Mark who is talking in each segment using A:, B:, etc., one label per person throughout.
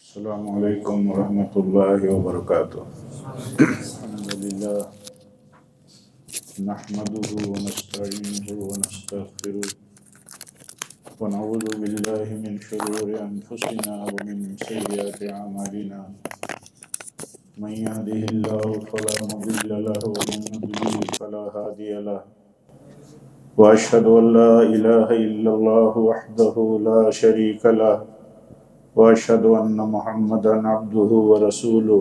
A: السلام علیکم ورحمۃ اللہ وبرکاتہ۔ الحمد للہ نحمده ونستعینه ونستغفره ونعوذ باللہ من شرور انفسنا ومن سیئات اعمالنا، من يهده اللہ فلا مضل له ومن يضلل فلا هادی له، واشهد ان لا الہ الا اللہ وحدہ لا شریک له، واشهد ان محمدا عبده ورسوله۔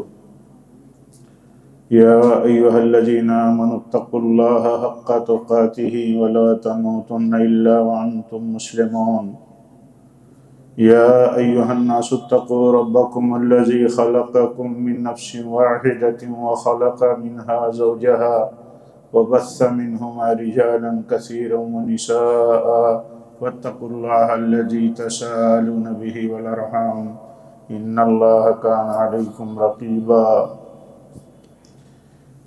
A: يا ايها الذين آمنوا اتقوا الله حق تقاته ولا تموتن الا وانتم مسلمون۔ يا ايها الناس اتقوا ربكم الذي خلقكم من نفس واحدة وخلق منها زوجها وبث منهما رجالا كثيرا ونساء، واتقوا الله الذي تساءلون به والأرحام إن الله كان عليكم رقيبا۔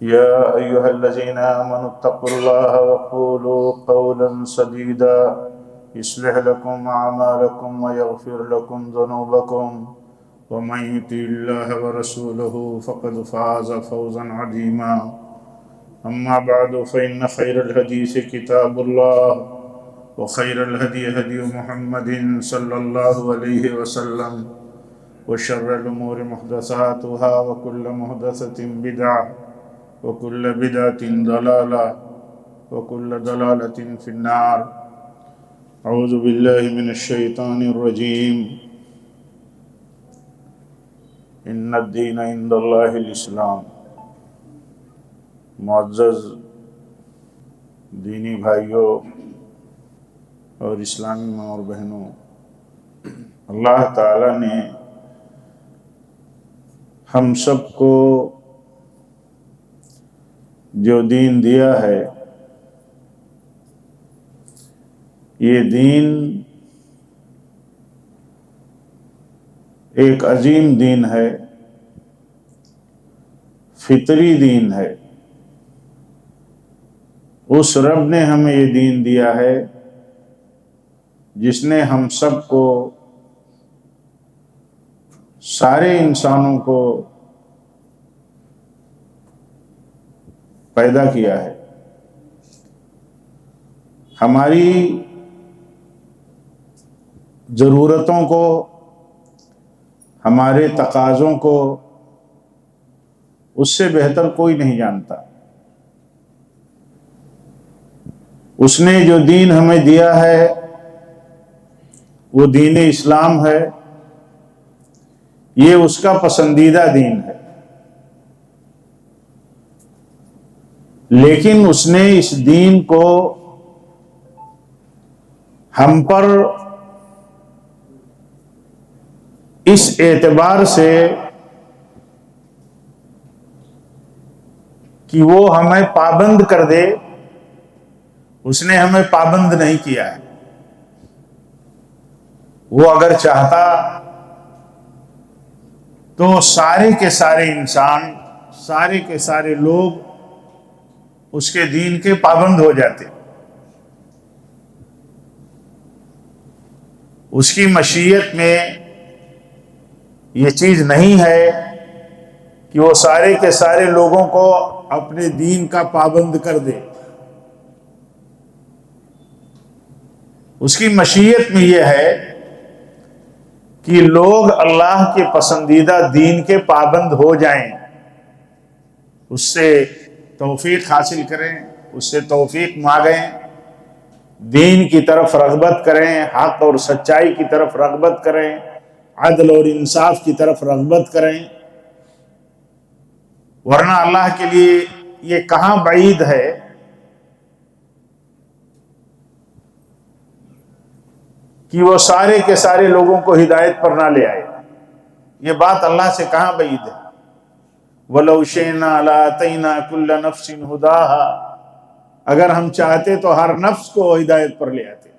A: يا أيها الذين آمنوا اتقوا الله وقولوا قولا سديدا يصلح لكم أعمالكم ويغفر لكم ذنوبكم، ومن يطع الله ورسوله فقد فاز فوزا عظيما۔ أما بعد فإن خير الحديث كتاب الله، وخير الهدي هدي محمد صلى الله عليه وسلم، وشر الأمور محدثاتها، وكل محدثة بدعة، وكل بدعة ضلالة، وكل ضلالة في النار۔ أعوذ بالله من الشيطان الرجيم۔ إن الدين عند الله الإسلام۔ معزز دینی بھائیوں اور اسلامی ماں اور بہنوں، اللہ تعالیٰ نے ہم سب کو جو دین دیا ہے، یہ دین ایک عظیم دین ہے، فطری دین ہے۔ اس رب نے ہمیں یہ دین دیا ہے جس نے ہم سب کو، سارے انسانوں کو پیدا کیا ہے۔ ہماری ضرورتوں کو، ہمارے تقاضوں کو اس سے بہتر کوئی نہیں جانتا۔ اس نے جو دین ہمیں دیا ہے وہ دین اسلام ہے، یہ اس کا پسندیدہ دین ہے، لیکن اس نے اس دین کو ہم پر اس اعتبار سے کہ وہ ہمیں پابند کر دے، اس نے ہمیں پابند نہیں کیا ہے۔ وہ اگر چاہتا تو سارے کے سارے انسان، سارے کے سارے لوگ اس کے دین کے پابند ہو جاتے۔ اس کی مشیت میں یہ چیز نہیں ہے کہ وہ سارے کے سارے لوگوں کو اپنے دین کا پابند کر دے۔ اس کی مشیت میں یہ ہے کہ لوگ اللہ کے پسندیدہ دین کے پابند ہو جائیں، اس سے توفیق حاصل کریں، اس سے توفیق مانگیں، دین کی طرف رغبت کریں، حق اور سچائی کی طرف رغبت کریں، عدل اور انصاف کی طرف رغبت کریں۔ ورنہ اللہ کے لیے یہ کہاں بعید ہے کہ وہ سارے کے سارے لوگوں کو ہدایت پر نہ لے آئے۔ یہ بات اللہ سے کہاں بعید ہے؟ وَلَوْ شِئْنَا لَآتَيْنَا كُلَّ نَفْسٍ هُدَاهَا، اگر ہم چاہتے تو ہر نفس کو ہدایت پر لے آتے۔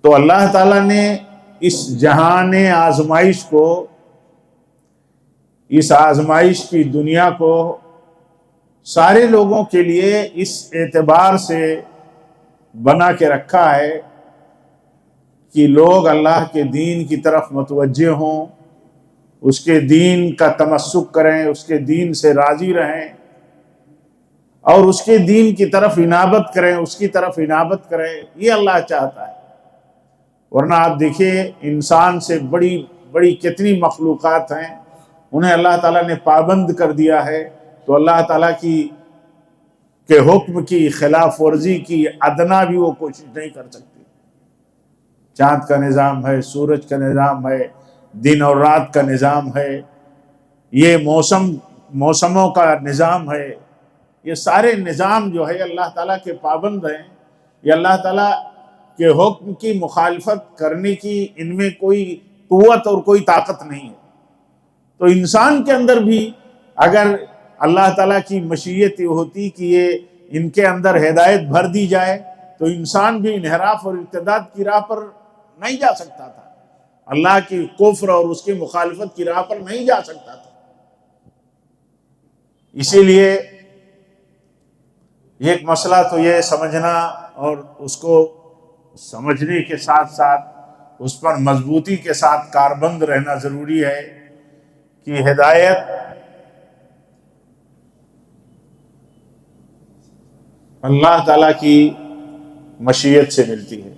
A: تو اللہ تعالیٰ نے اس جہان آزمائش کو، اس آزمائش کی دنیا کو سارے لوگوں کے لیے اس اعتبار سے بنا کے رکھا ہے کہ لوگ اللہ کے دین کی طرف متوجہ ہوں، اس کے دین کا تمسک کریں، اس کے دین سے راضی رہیں اور اس کے دین کی طرف انابت کریں، اس کی طرف انابت کریں، یہ اللہ چاہتا ہے۔ ورنہ آپ دیکھیے انسان سے بڑی بڑی کتنی مخلوقات ہیں، انہیں اللہ تعالیٰ نے پابند کر دیا ہے، تو اللہ تعالیٰ کے حکم کی خلاف ورزی کی ادنا بھی وہ کوشش نہیں کر سکتی۔ چاند کا نظام ہے، سورج کا نظام ہے، دن اور رات کا نظام ہے، یہ موسموں کا نظام ہے، یہ سارے نظام جو ہے اللہ تعالیٰ کے پابند ہیں۔ یہ اللہ تعالیٰ کے حکم کی مخالفت کرنے کی ان میں کوئی قوت اور کوئی طاقت نہیں ہے۔ تو انسان کے اندر بھی اگر اللہ تعالیٰ کی مشیت یہ ہوتی کہ یہ ان کے اندر ہدایت بھر دی جائے تو انسان بھی انحراف اور ارتداد کی راہ پر نہیں جا سکتا تھا، اللہ کی کفر اور اس کی مخالفت کی راہ پر نہیں جا سکتا تھا۔ اسی لیے ایک مسئلہ تو یہ سمجھنا اور اس کو سمجھنے کے ساتھ ساتھ اس پر مضبوطی کے ساتھ کاربند رہنا ضروری ہے کہ ہدایت اللہ تعالیٰ کی مشیت سے ملتی ہے۔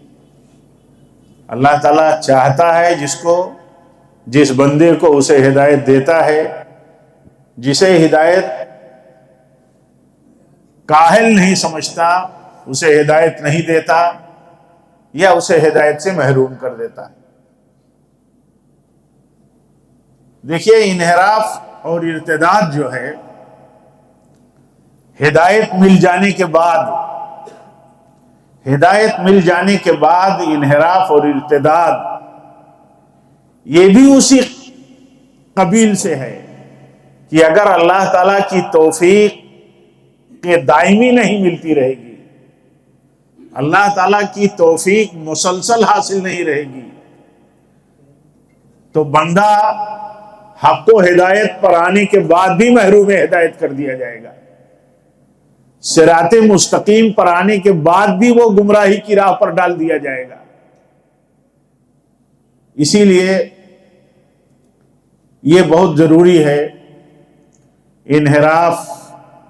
A: اللہ تعالیٰ چاہتا ہے جس بندے کو اسے ہدایت دیتا ہے، جسے ہدایت کاہل نہیں سمجھتا اسے ہدایت نہیں دیتا یا اسے ہدایت سے محروم کر دیتا ہے۔ دیکھیے انحراف اور ارتداد جو ہے، ہدایت مل جانے کے بعد انحراف اور ارتداد یہ بھی اسی قبیل سے ہے کہ اگر اللہ تعالیٰ کی توفیق کے دائمی نہیں ملتی رہے گی، اللہ تعالیٰ کی توفیق مسلسل حاصل نہیں رہے گی، تو بندہ حق و ہدایت پر آنے کے بعد بھی محروم ہدایت کر دیا جائے گا، صراط مستقیم پر آنے کے بعد بھی وہ گمراہی کی راہ پر ڈال دیا جائے گا۔ اسی لیے یہ بہت ضروری ہے انحراف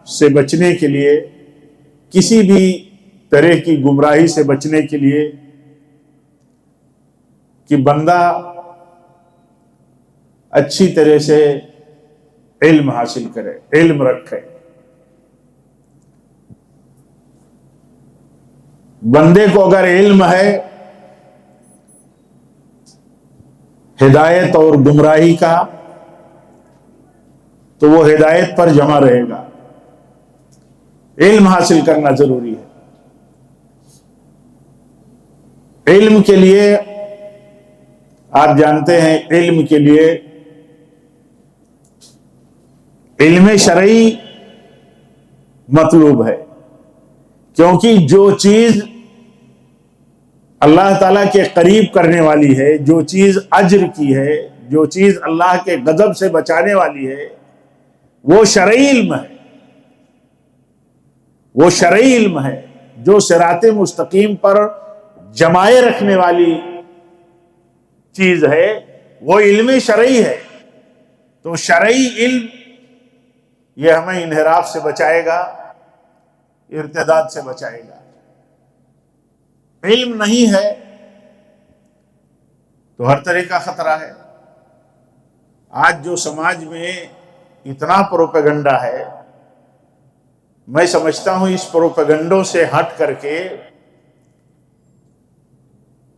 A: سے بچنے کے لیے، کسی بھی طرح کی گمراہی سے بچنے کے لیے، کہ بندہ اچھی طرح سے علم حاصل کرے، علم رکھے۔ بندے کو اگر علم ہے ہدایت اور گمراہی کا تو وہ ہدایت پر جمع رہے گا۔ علم حاصل کرنا ضروری ہے۔ علم کے لیے آپ جانتے ہیں، علم کے لیے علم شرعی مطلوب ہے، کیونکہ جو چیز اللہ تعالیٰ کے قریب کرنے والی ہے، جو چیز اجر کی ہے، جو چیز اللہ کے غضب سے بچانے والی ہے، وہ شرعی علم ہے، وہ شرعی علم ہے۔ جو صراط مستقیم پر جمائے رکھنے والی چیز ہے وہ علم شرعی ہے۔ تو شرعی علم یہ ہمیں انحراف سے بچائے گا، ارتداد سے بچائے گا۔ علم نہیں ہے تو ہر طرح کا خطرہ ہے۔ آج جو سماج میں اتنا پروپیگنڈا ہے، میں سمجھتا ہوں اس پروپیگنڈوں سے ہٹ کر کے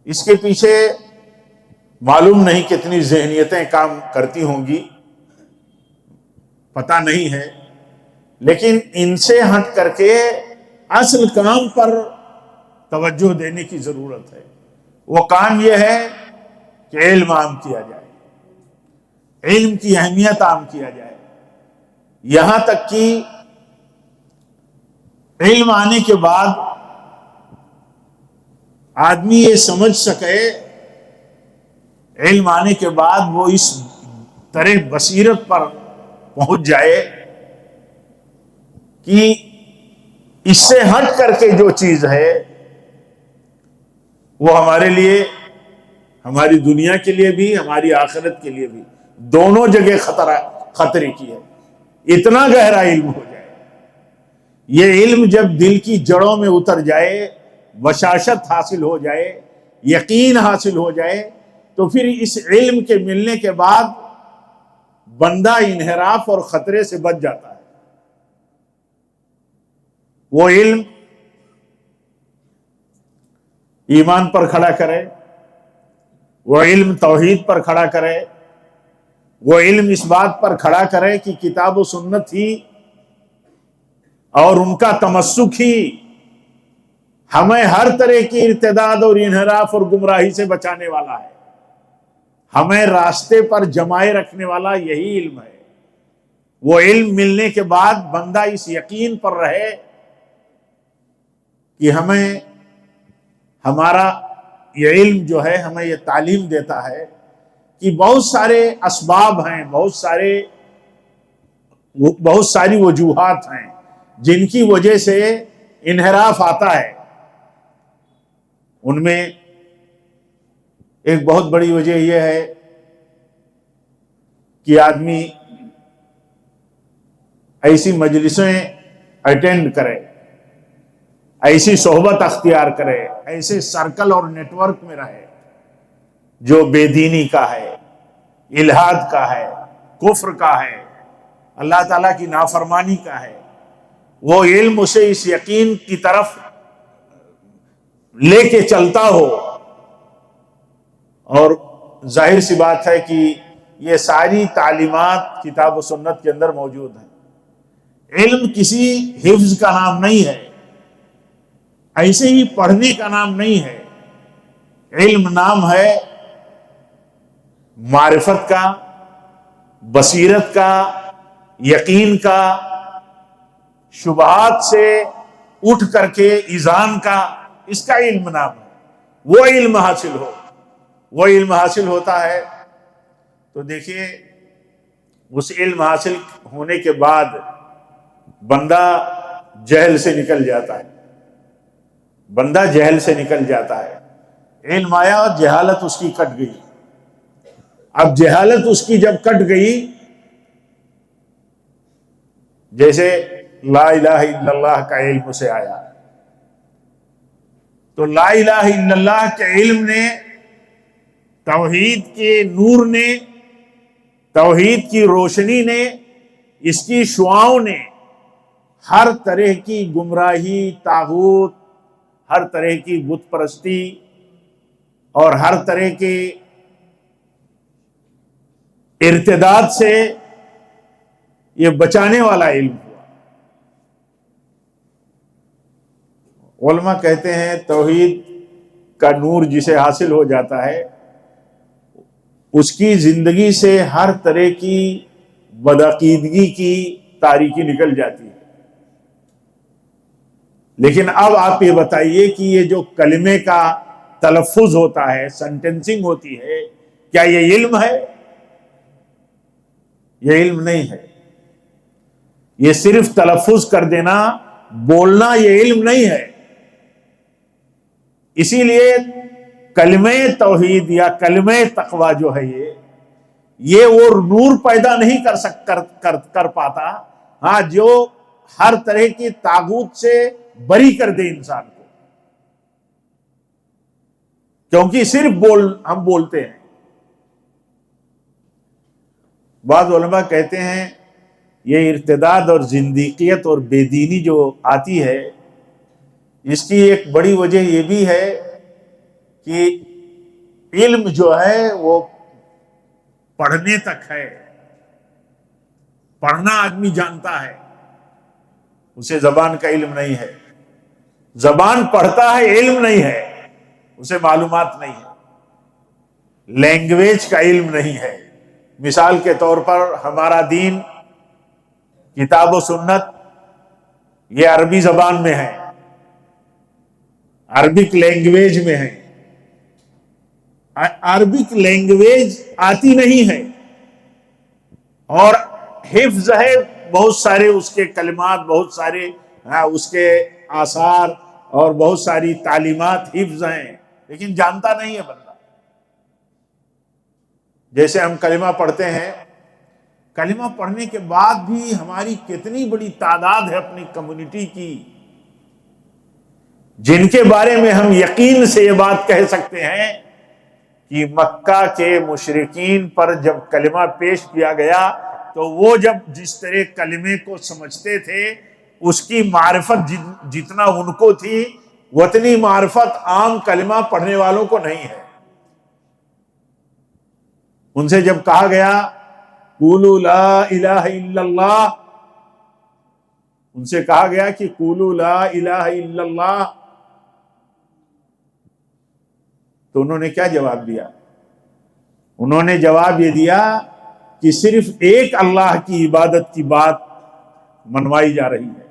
A: اس کے پیچھے معلوم نہیں کتنی ذہنیتیں کام کرتی ہوں گی، پتہ نہیں ہے، لیکن ان سے ہٹ کر کے اصل کام پر توجہ دینے کی ضرورت ہے۔ وہ کام یہ ہے کہ علم عام کیا جائے، علم کی اہمیت عام کیا جائے، یہاں تک کہ علم آنے کے بعد آدمی یہ سمجھ سکے، علم آنے کے بعد وہ اس طرح بصیرت پر پہنچ جائے کہ اس سے ہٹ کر کے جو چیز ہے وہ ہمارے لیے ہماری دنیا کے لیے بھی، ہماری آخرت کے لیے بھی، دونوں جگہ خطرے کی ہے. اتنا گہرا علم ہو جائے، یہ علم جب دل کی جڑوں میں اتر جائے، بشاشت حاصل ہو جائے، یقین حاصل ہو جائے، تو پھر اس علم کے ملنے کے بعد بندہ انحراف اور خطرے سے بچ جاتا ہے. وہ علم ایمان پر کھڑا کرے، وہ علم توحید پر کھڑا کرے، وہ علم اس بات پر کھڑا کرے کہ کتاب و سنت ہی اور ان کا تمسک ہی ہمیں ہر طرح کی ارتداد اور انحراف اور گمراہی سے بچانے والا ہے، ہمیں راستے پر جمائے رکھنے والا یہی علم ہے. وہ علم ملنے کے بعد بندہ اس یقین پر رہے کہ ہمیں ہمارا یہ علم جو ہے ہمیں یہ تعلیم دیتا ہے کہ بہت سارے اسباب ہیں، بہت ساری وجوہات ہیں جن کی وجہ سے انحراف آتا ہے. ان میں ایک بہت بڑی وجہ یہ ہے کہ آدمی ایسی مجلسیں اٹینڈ کرے، ایسی صحبت اختیار کرے، ایسے سرکل اور نیٹ ورک میں رہے جو بے دینی کا ہے، الحاد کا ہے، کفر کا ہے، اللہ تعالیٰ کی نافرمانی کا ہے. وہ علم اسے اس یقین کی طرف لے کے چلتا ہو. اور ظاہر سی بات ہے کہ یہ ساری تعلیمات کتاب و سنت کے اندر موجود ہیں. علم کسی حفظ کا نام نہیں ہے، ایسے ہی پڑھنے کا نام نہیں ہے. علم نام ہے معرفت کا، بصیرت کا، یقین کا، شبہات سے اٹھ کر کے ایذان کا، اس کا علم نام ہے. وہ علم حاصل ہو، وہ علم حاصل ہوتا ہے تو دیکھیے اس علم حاصل ہونے کے بعد بندہ جہل سے نکل جاتا ہے، بندہ جہل سے نکل جاتا ہے. علم آیا اور جہالت اس کی کٹ گئی. اب جہالت اس کی جب کٹ گئی، جیسے لا الہ الا اللہ کا علم اسے آیا، تو لا الہ الا اللہ کے علم نے، توحید کے نور نے، توحید کی روشنی نے، اس کی شعاؤں نے ہر طرح کی گمراہی، طاغوت، ہر طرح کی بت پرستی اور ہر طرح کی ارتداد سے یہ بچانے والا علم ہوا. علماء کہتے ہیں توحید کا نور جسے حاصل ہو جاتا ہے اس کی زندگی سے ہر طرح کی بدعقیدگی کی تاریکی نکل جاتی ہے. لیکن اب آپ یہ بتائیے کہ یہ جو کلمے کا تلفظ ہوتا ہے، سینٹنسنگ ہوتی ہے، کیا یہ علم ہے؟ یہ علم نہیں ہے. یہ صرف تلفظ کر دینا، بولنا، یہ علم نہیں ہے. اسی لیے کلمہ توحید یا کلمہ تقوی جو ہے یہ وہ نور پیدا نہیں کر پاتا ہاں جو ہر طرح کی طاغوت سے بری کر دے انسان کو. کیونکہ صرف ہم بولتے ہیں. بعض علماء کہتے ہیں یہ ارتداد اور زندیقیت اور بے دینی جو آتی ہے، اس کی ایک بڑی وجہ یہ بھی ہے کہ علم جو ہے وہ پڑھنے تک ہے. پڑھنا آدمی جانتا ہے، اسے زبان کا علم نہیں ہے. زبان پڑھتا ہے، علم نہیں ہے، اسے معلومات نہیں ہے. لینگویج کا علم نہیں ہے. مثال کے طور پر ہمارا دین، کتاب و سنت، یہ عربی زبان میں ہے، عربک لینگویج میں ہے. عربک لینگویج آتی نہیں ہے اور حفظ ہے بہت سارے اس کے کلمات، بہت سارے اس کے آثار اور بہت ساری تعلیمات حفظ ہیں، لیکن جانتا نہیں ہے بندہ. جیسے ہم کلمہ پڑھتے ہیں، کلمہ پڑھنے کے بعد بھی ہماری کتنی بڑی تعداد ہے اپنی کمیونٹی کی، جن کے بارے میں ہم یقین سے یہ بات کہہ سکتے ہیں کہ مکہ کے مشرکین پر جب کلمہ پیش کیا گیا تو وہ جب جس طرح کلمے کو سمجھتے تھے اس کی معرفت جتنا ان کو تھی اتنی معرفت عام کلمہ پڑھنے والوں کو نہیں ہے۔ ان سے جب کہا گیا قولوا لا الہ الا اللہ، ان سے کہا گیا کہ قولوا لا الہ الا اللہ، تو انہوں نے کیا جواب دیا؟ انہوں نے جواب یہ دیا کہ صرف ایک اللہ کی عبادت کی بات منوائی جا رہی ہے،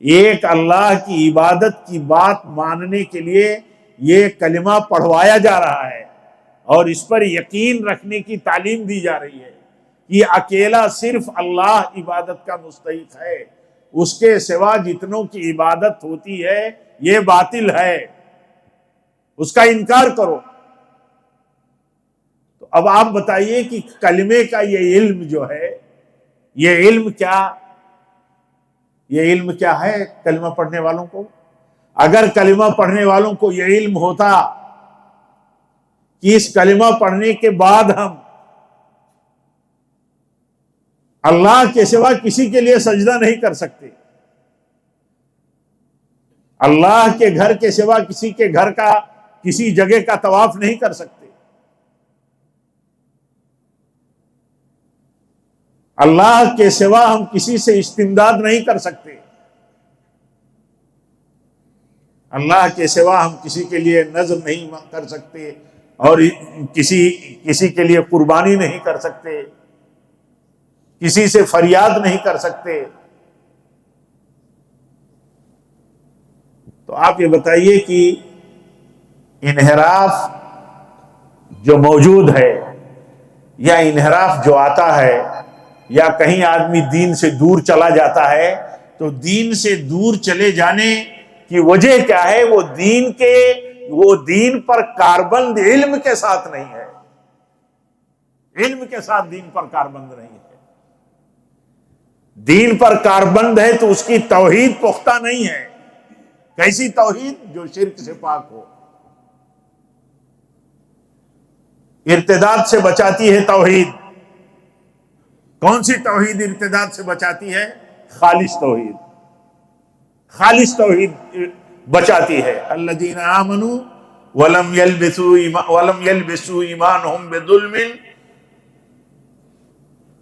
A: ایک اللہ کی عبادت کی بات ماننے کے لیے یہ کلمہ پڑھوایا جا رہا ہے اور اس پر یقین رکھنے کی تعلیم دی جا رہی ہے کہ اکیلا صرف اللہ عبادت کا مستحق ہے، اس کے سوا جتنوں کی عبادت ہوتی ہے یہ باطل ہے، اس کا انکار کرو۔ تو اب آپ بتائیے کہ کلمے کا یہ علم جو ہے، یہ علم کیا ہے کلمہ پڑھنے والوں کو؟ اگر کلمہ پڑھنے والوں کو یہ علم ہوتا کہ اس کلمہ پڑھنے کے بعد ہم اللہ کے سوا کسی کے لیے سجدہ نہیں کر سکتے، اللہ کے گھر کے سوا کسی کے گھر کا کسی جگہ کا طواف نہیں کر سکتے، اللہ کے سوا ہم کسی سے استمداد نہیں کر سکتے، اللہ کے سوا ہم کسی کے لیے نذر نہیں کر سکتے اور کسی کے لیے قربانی نہیں کر سکتے، کسی سے فریاد نہیں کر سکتے۔ تو آپ یہ بتائیے کہ انحراف جو موجود ہے یا انحراف جو آتا ہے یا کہیں آدمی دین سے دور چلا جاتا ہے تو دین سے دور چلے جانے کی وجہ کیا ہے؟ وہ دین پر کاربند علم کے ساتھ نہیں ہے، علم کے ساتھ دین پر کاربند نہیں ہے، دین پر کاربند ہے تو اس کی توحید پختہ نہیں ہے۔ کیسی توحید؟ جو شرک سے پاک ہو، ارتداد سے بچاتی ہے توحید۔ کون سی توحید ارتداد سے بچاتی ہے؟ خالص توحید، خالص توحید بچاتی ہے۔ الذین آمنوا ولم یلبسوا ایمانہم بظلم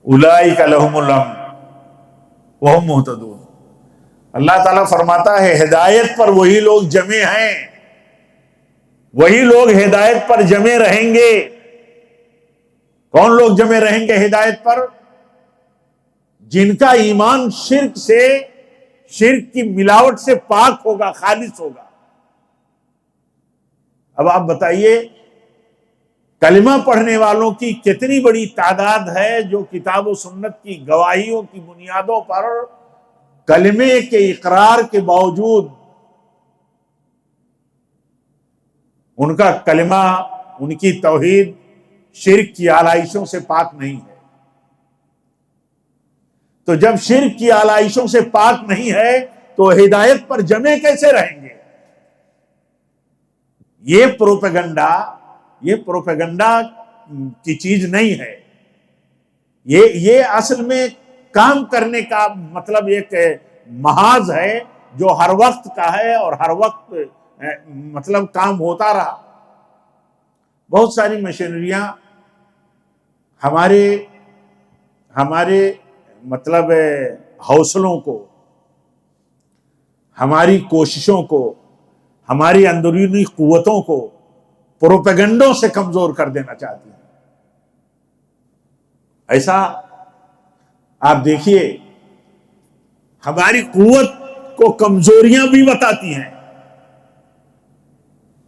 A: اولئک لہم الامن وہم مہتدون۔ اللہ تعالیٰ فرماتا ہے ہدایت پر وہی لوگ جمع ہیں، وہی لوگ ہدایت پر جمع رہیں گے۔ کون لوگ جمع رہیں گے ہدایت پر؟ جن کا ایمان شرک کی ملاوٹ سے پاک ہوگا، خالص ہوگا۔ اب آپ بتائیے کلمہ پڑھنے والوں کی کتنی بڑی تعداد ہے جو کتاب و سنت کی گواہیوں کی بنیادوں پر کلمے کے اقرار کے باوجود ان کا کلمہ، ان کی توحید شرک کی آلائشوں سے پاک نہیں ہے۔ تو جب شرک کی آلائشوں سے پاک نہیں ہے تو ہدایت پر جمع کیسے رہیں گے؟ یہ پروپیگنڈا کی چیز نہیں ہے، یہ اصل میں کام کرنے کا مطلب ایک محاذ ہے جو ہر وقت کا ہے اور ہر وقت مطلب کام ہوتا رہا۔ بہت ساری مشینریاں ہمارے مطلب حوصلوں کو، ہماری کوششوں کو، ہماری اندرونی قوتوں کو پروپیگنڈوں سے کمزور کر دینا چاہتی ہیں۔ ایسا آپ دیکھیے ہماری قوت کو کمزوریاں بھی بتاتی ہیں۔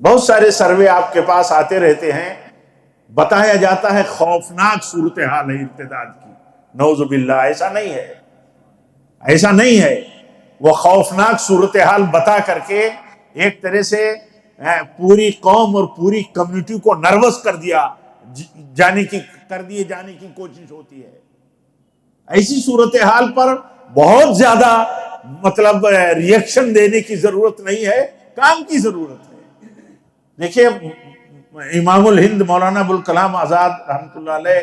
A: بہت سارے سروے آپ کے پاس آتے رہتے ہیں، بتایا جاتا ہے خوفناک صورتحال ہے ارتداد کی۔ نعوذ باللہ، ایسا نہیں ہے، ایسا نہیں ہے۔ وہ خوفناک صورتحال بتا کر کے ایک طرح سے پوری قوم اور پوری کمیونٹی کو نروس کر دیا کر دیے جانے کی کوشش ہوتی ہے. ایسی صورتحال پر بہت زیادہ مطلب ریئیکشن دینے کی ضرورت نہیں ہے، کام کی ضرورت ہے. دیکھیے امام الہند مولانا ابوالکلام آزاد رحمۃ اللہ علیہ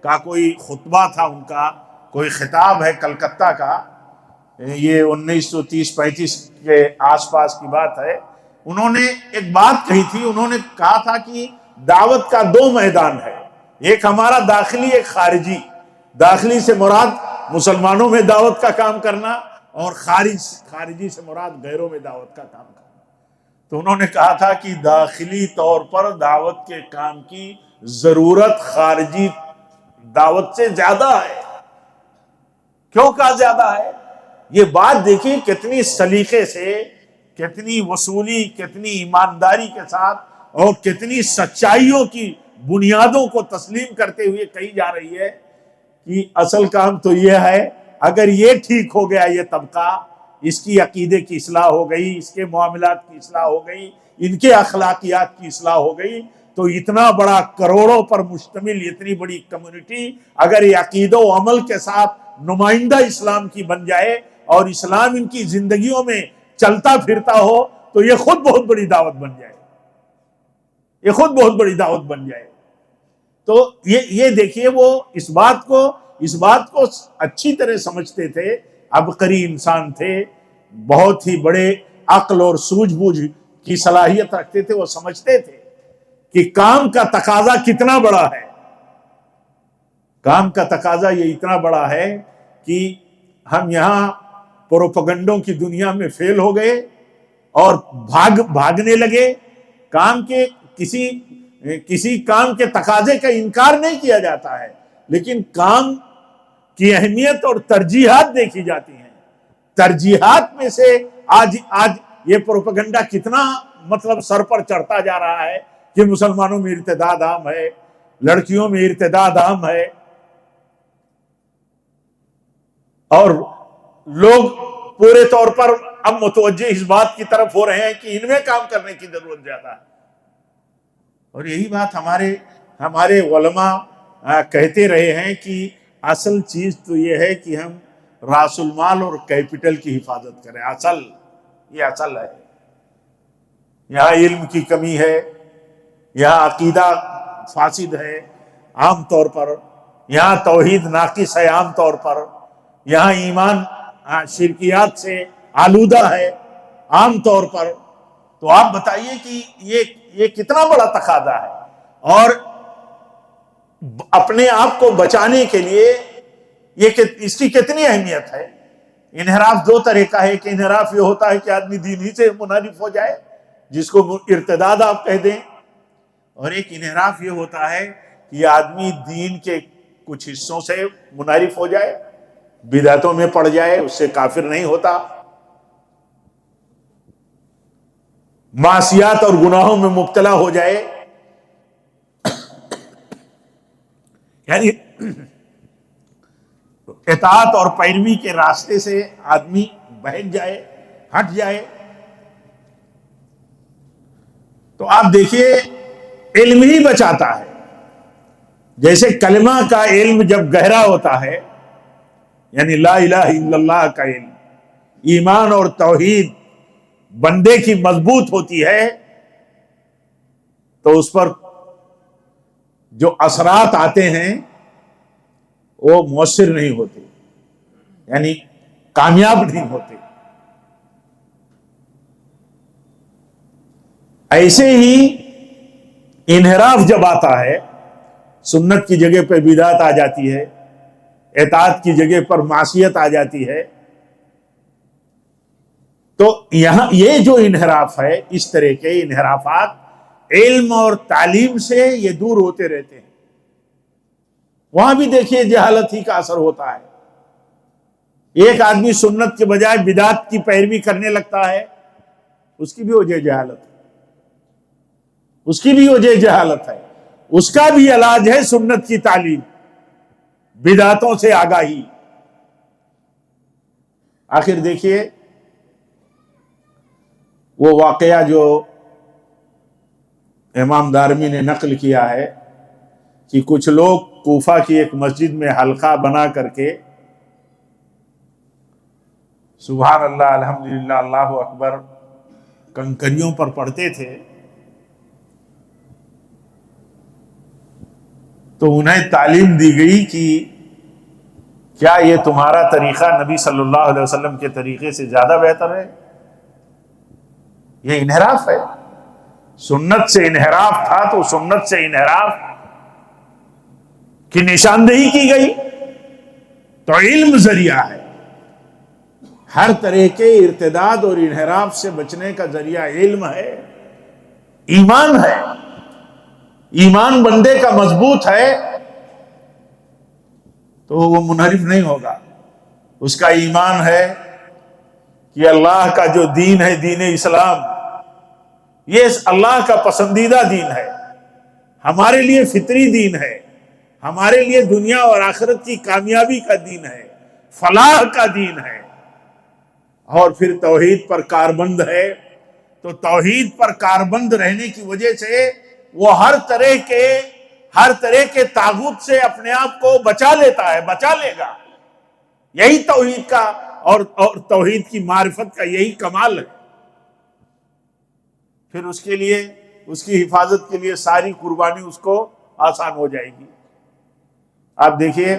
A: کا کوئی خطبہ تھا، ان کا کوئی خطاب ہے کلکتہ کا، یہ 1930-35 کے آس پاس کی بات ہے. انہوں نے ایک بات کہی تھی، انہوں نے کہا تھا کہ دعوت کا 2 میدان ہے، ایک ہمارا داخلی، ایک خارجی. داخلی سے مراد مسلمانوں میں دعوت کا کام کرنا، اور خارجی سے مراد غیروں میں دعوت کا کام کرنا. تو انہوں نے کہا تھا کہ داخلی طور پر دعوت کے کام کی ضرورت خارجی دعوت سے زیادہ ہے. کیوں کہا زیادہ ہے؟ یہ بات دیکھیں کتنی سلیقے سے، کتنی وصولی، کتنی ایمانداری کے ساتھ اور کتنی سچائیوں کی بنیادوں کو تسلیم کرتے ہوئے کہی جا رہی ہے کہ اصل کام تو یہ ہے، اگر یہ ٹھیک ہو گیا، یہ طبقہ، اس کی عقیدے کی اصلاح ہو گئی، اس کے معاملات کی اصلاح ہو گئی، ان کے اخلاقیات کی اصلاح ہو گئی، تو اتنا بڑا کروڑوں پر مشتمل اتنی بڑی کمیونٹی اگر یہ عقیدہ و عمل کے ساتھ نمائندہ اسلام کی بن جائے اور اسلام ان کی زندگیوں میں چلتا پھرتا ہو، تو یہ خود بہت بڑی دعوت بن جائے، یہ خود بہت بڑی دعوت بن جائے. تو یہ دیکھیے وہ اس بات کو اچھی طرح سمجھتے تھے، عبقری انسان تھے، بہت ہی بڑے عقل اور سوجھ بوجھ کی صلاحیت رکھتے تھے. وہ سمجھتے تھے کہ کام کا تقاضا کتنا بڑا ہے. کام کا تقاضا یہ اتنا بڑا ہے کہ ہم یہاں پروپیگنڈوں کی دنیا میں فیل ہو گئے اور بھاگنے لگے. کام کے کسی کام کے تقاضے کا انکار نہیں کیا جاتا ہے، لیکن کام کی اہمیت اور ترجیحات دیکھی جاتی ہیں. ترجیحات میں سے آج یہ پروپیگنڈا کتنا مطلب سر پر چڑھتا جا رہا ہے کہ مسلمانوں میں ارتداد عام ہے، لڑکیوں میں ارتداد عام ہے، اور لوگ پورے طور پر اب متوجہ اس بات کی طرف ہو رہے ہیں کہ ان میں کام کرنے کی ضرورت زیادہ ہے. اور یہی بات ہمارے علماء کہتے رہے ہیں کہ اصل چیز تو یہ ہے کہ ہم راس المال اور کیپٹل کی حفاظت کریں. یہ اصل ہے. یہاں علم کی کمی ہے، یہاں عقیدہ فاسد ہے عام طور پر، یہاں توحید ناقص ہے عام طور پر، یہاں ایمان شرکیات سے آلودہ ہے عام طور پر. تو آپ بتائیے کہ یہ کتنا بڑا تقاضا ہے. اور اپنے آپ کو بچانے کے لیے اس کی کتنی اہمیت ہے. انحراف 2 طرح کا ہے. ایک انحراف یہ ہوتا ہے کہ آدمی دین ہی سے منحرف ہو جائے، جس کو ارتداد آپ کہہ دیں، اور ایک انحراف یہ ہوتا ہے کہ آدمی دین کے کچھ حصوں سے منحرف ہو جائے، بدعتوں میں پڑ جائے، اس سے کافر نہیں ہوتا، معصیات اور گناہوں میں مبتلا ہو جائے. یعنی اطاعت اور پیروی کے راستے سے آدمی بہک جائے، ہٹ جائے. تو آپ دیکھیے علم ہی بچاتا ہے. جیسے کلمہ کا علم جب گہرا ہوتا ہے، یعنی لا الہ الا اللہ کا علم، ایمان اور توحید بندے کی مضبوط ہوتی ہے، تو اس پر جو اثرات آتے ہیں وہ مؤثر نہیں ہوتے، یعنی کامیاب نہیں ہوتے. ایسے ہی انحراف جب آتا ہے، سنت کی جگہ پہ بدعت آ جاتی ہے، اطاعت کی جگہ پر معصیت آ جاتی ہے، تو یہاں یہ جو انحراف ہے، اس طرح کے انحرافات علم اور تعلیم سے یہ دور ہوتے رہتے ہیں. وہاں بھی دیکھیے جہالت ہی کا اثر ہوتا ہے. ایک آدمی سنت کے بجائے بدعت کی پیروی کرنے لگتا ہے، اس کی بھی وجہ جہالت ہے، اس کی بھی وجہ جہالت ہے. اس کا بھی علاج ہے سنت کی تعلیم، بدعتوں سے آگاہی. آخر دیکھیے وہ واقعہ جو امام دارمی نے نقل کیا ہے کہ کچھ لوگ کوفہ کی ایک مسجد میں حلقہ بنا کر کے سبحان اللہ الحمدللہ اللہ اکبر کنکریوں پر پڑھتے تھے، تو انہیں تعلیم دی گئی کہ کیا یہ تمہارا طریقہ نبی صلی اللہ علیہ وسلم کے طریقے سے زیادہ بہتر ہے؟ یہ انحراف ہے، سنت سے انحراف تھا تو سنت سے انحراف کی نشاندہی کی گئی۔ تو علم ذریعہ ہے، ہر طرح کے ارتداد اور انحراف سے بچنے کا ذریعہ علم ہے، ایمان ہے۔ ایمان بندے کا مضبوط ہے تو وہ منحرف نہیں ہوگا، اس کا ایمان ہے کہ اللہ کا جو دین ہے دین اسلام، یہ اللہ کا پسندیدہ دین ہے، ہمارے لیے فطری دین ہے، ہمارے لیے دنیا اور آخرت کی کامیابی کا دین ہے، فلاح کا دین ہے، اور پھر توحید پر کاربند ہے۔ تو توحید پر کاربند رہنے کی وجہ سے وہ ہر طرح کے طاغوت سے اپنے آپ کو بچا لیتا ہے، بچا لے گا۔ یہی توحید کا اور توحید کی معرفت کا یہی کمال ہے۔ پھر اس کے لیے، اس کی حفاظت کے لیے ساری قربانی اس کو آسان ہو جائے گی۔ آپ دیکھیے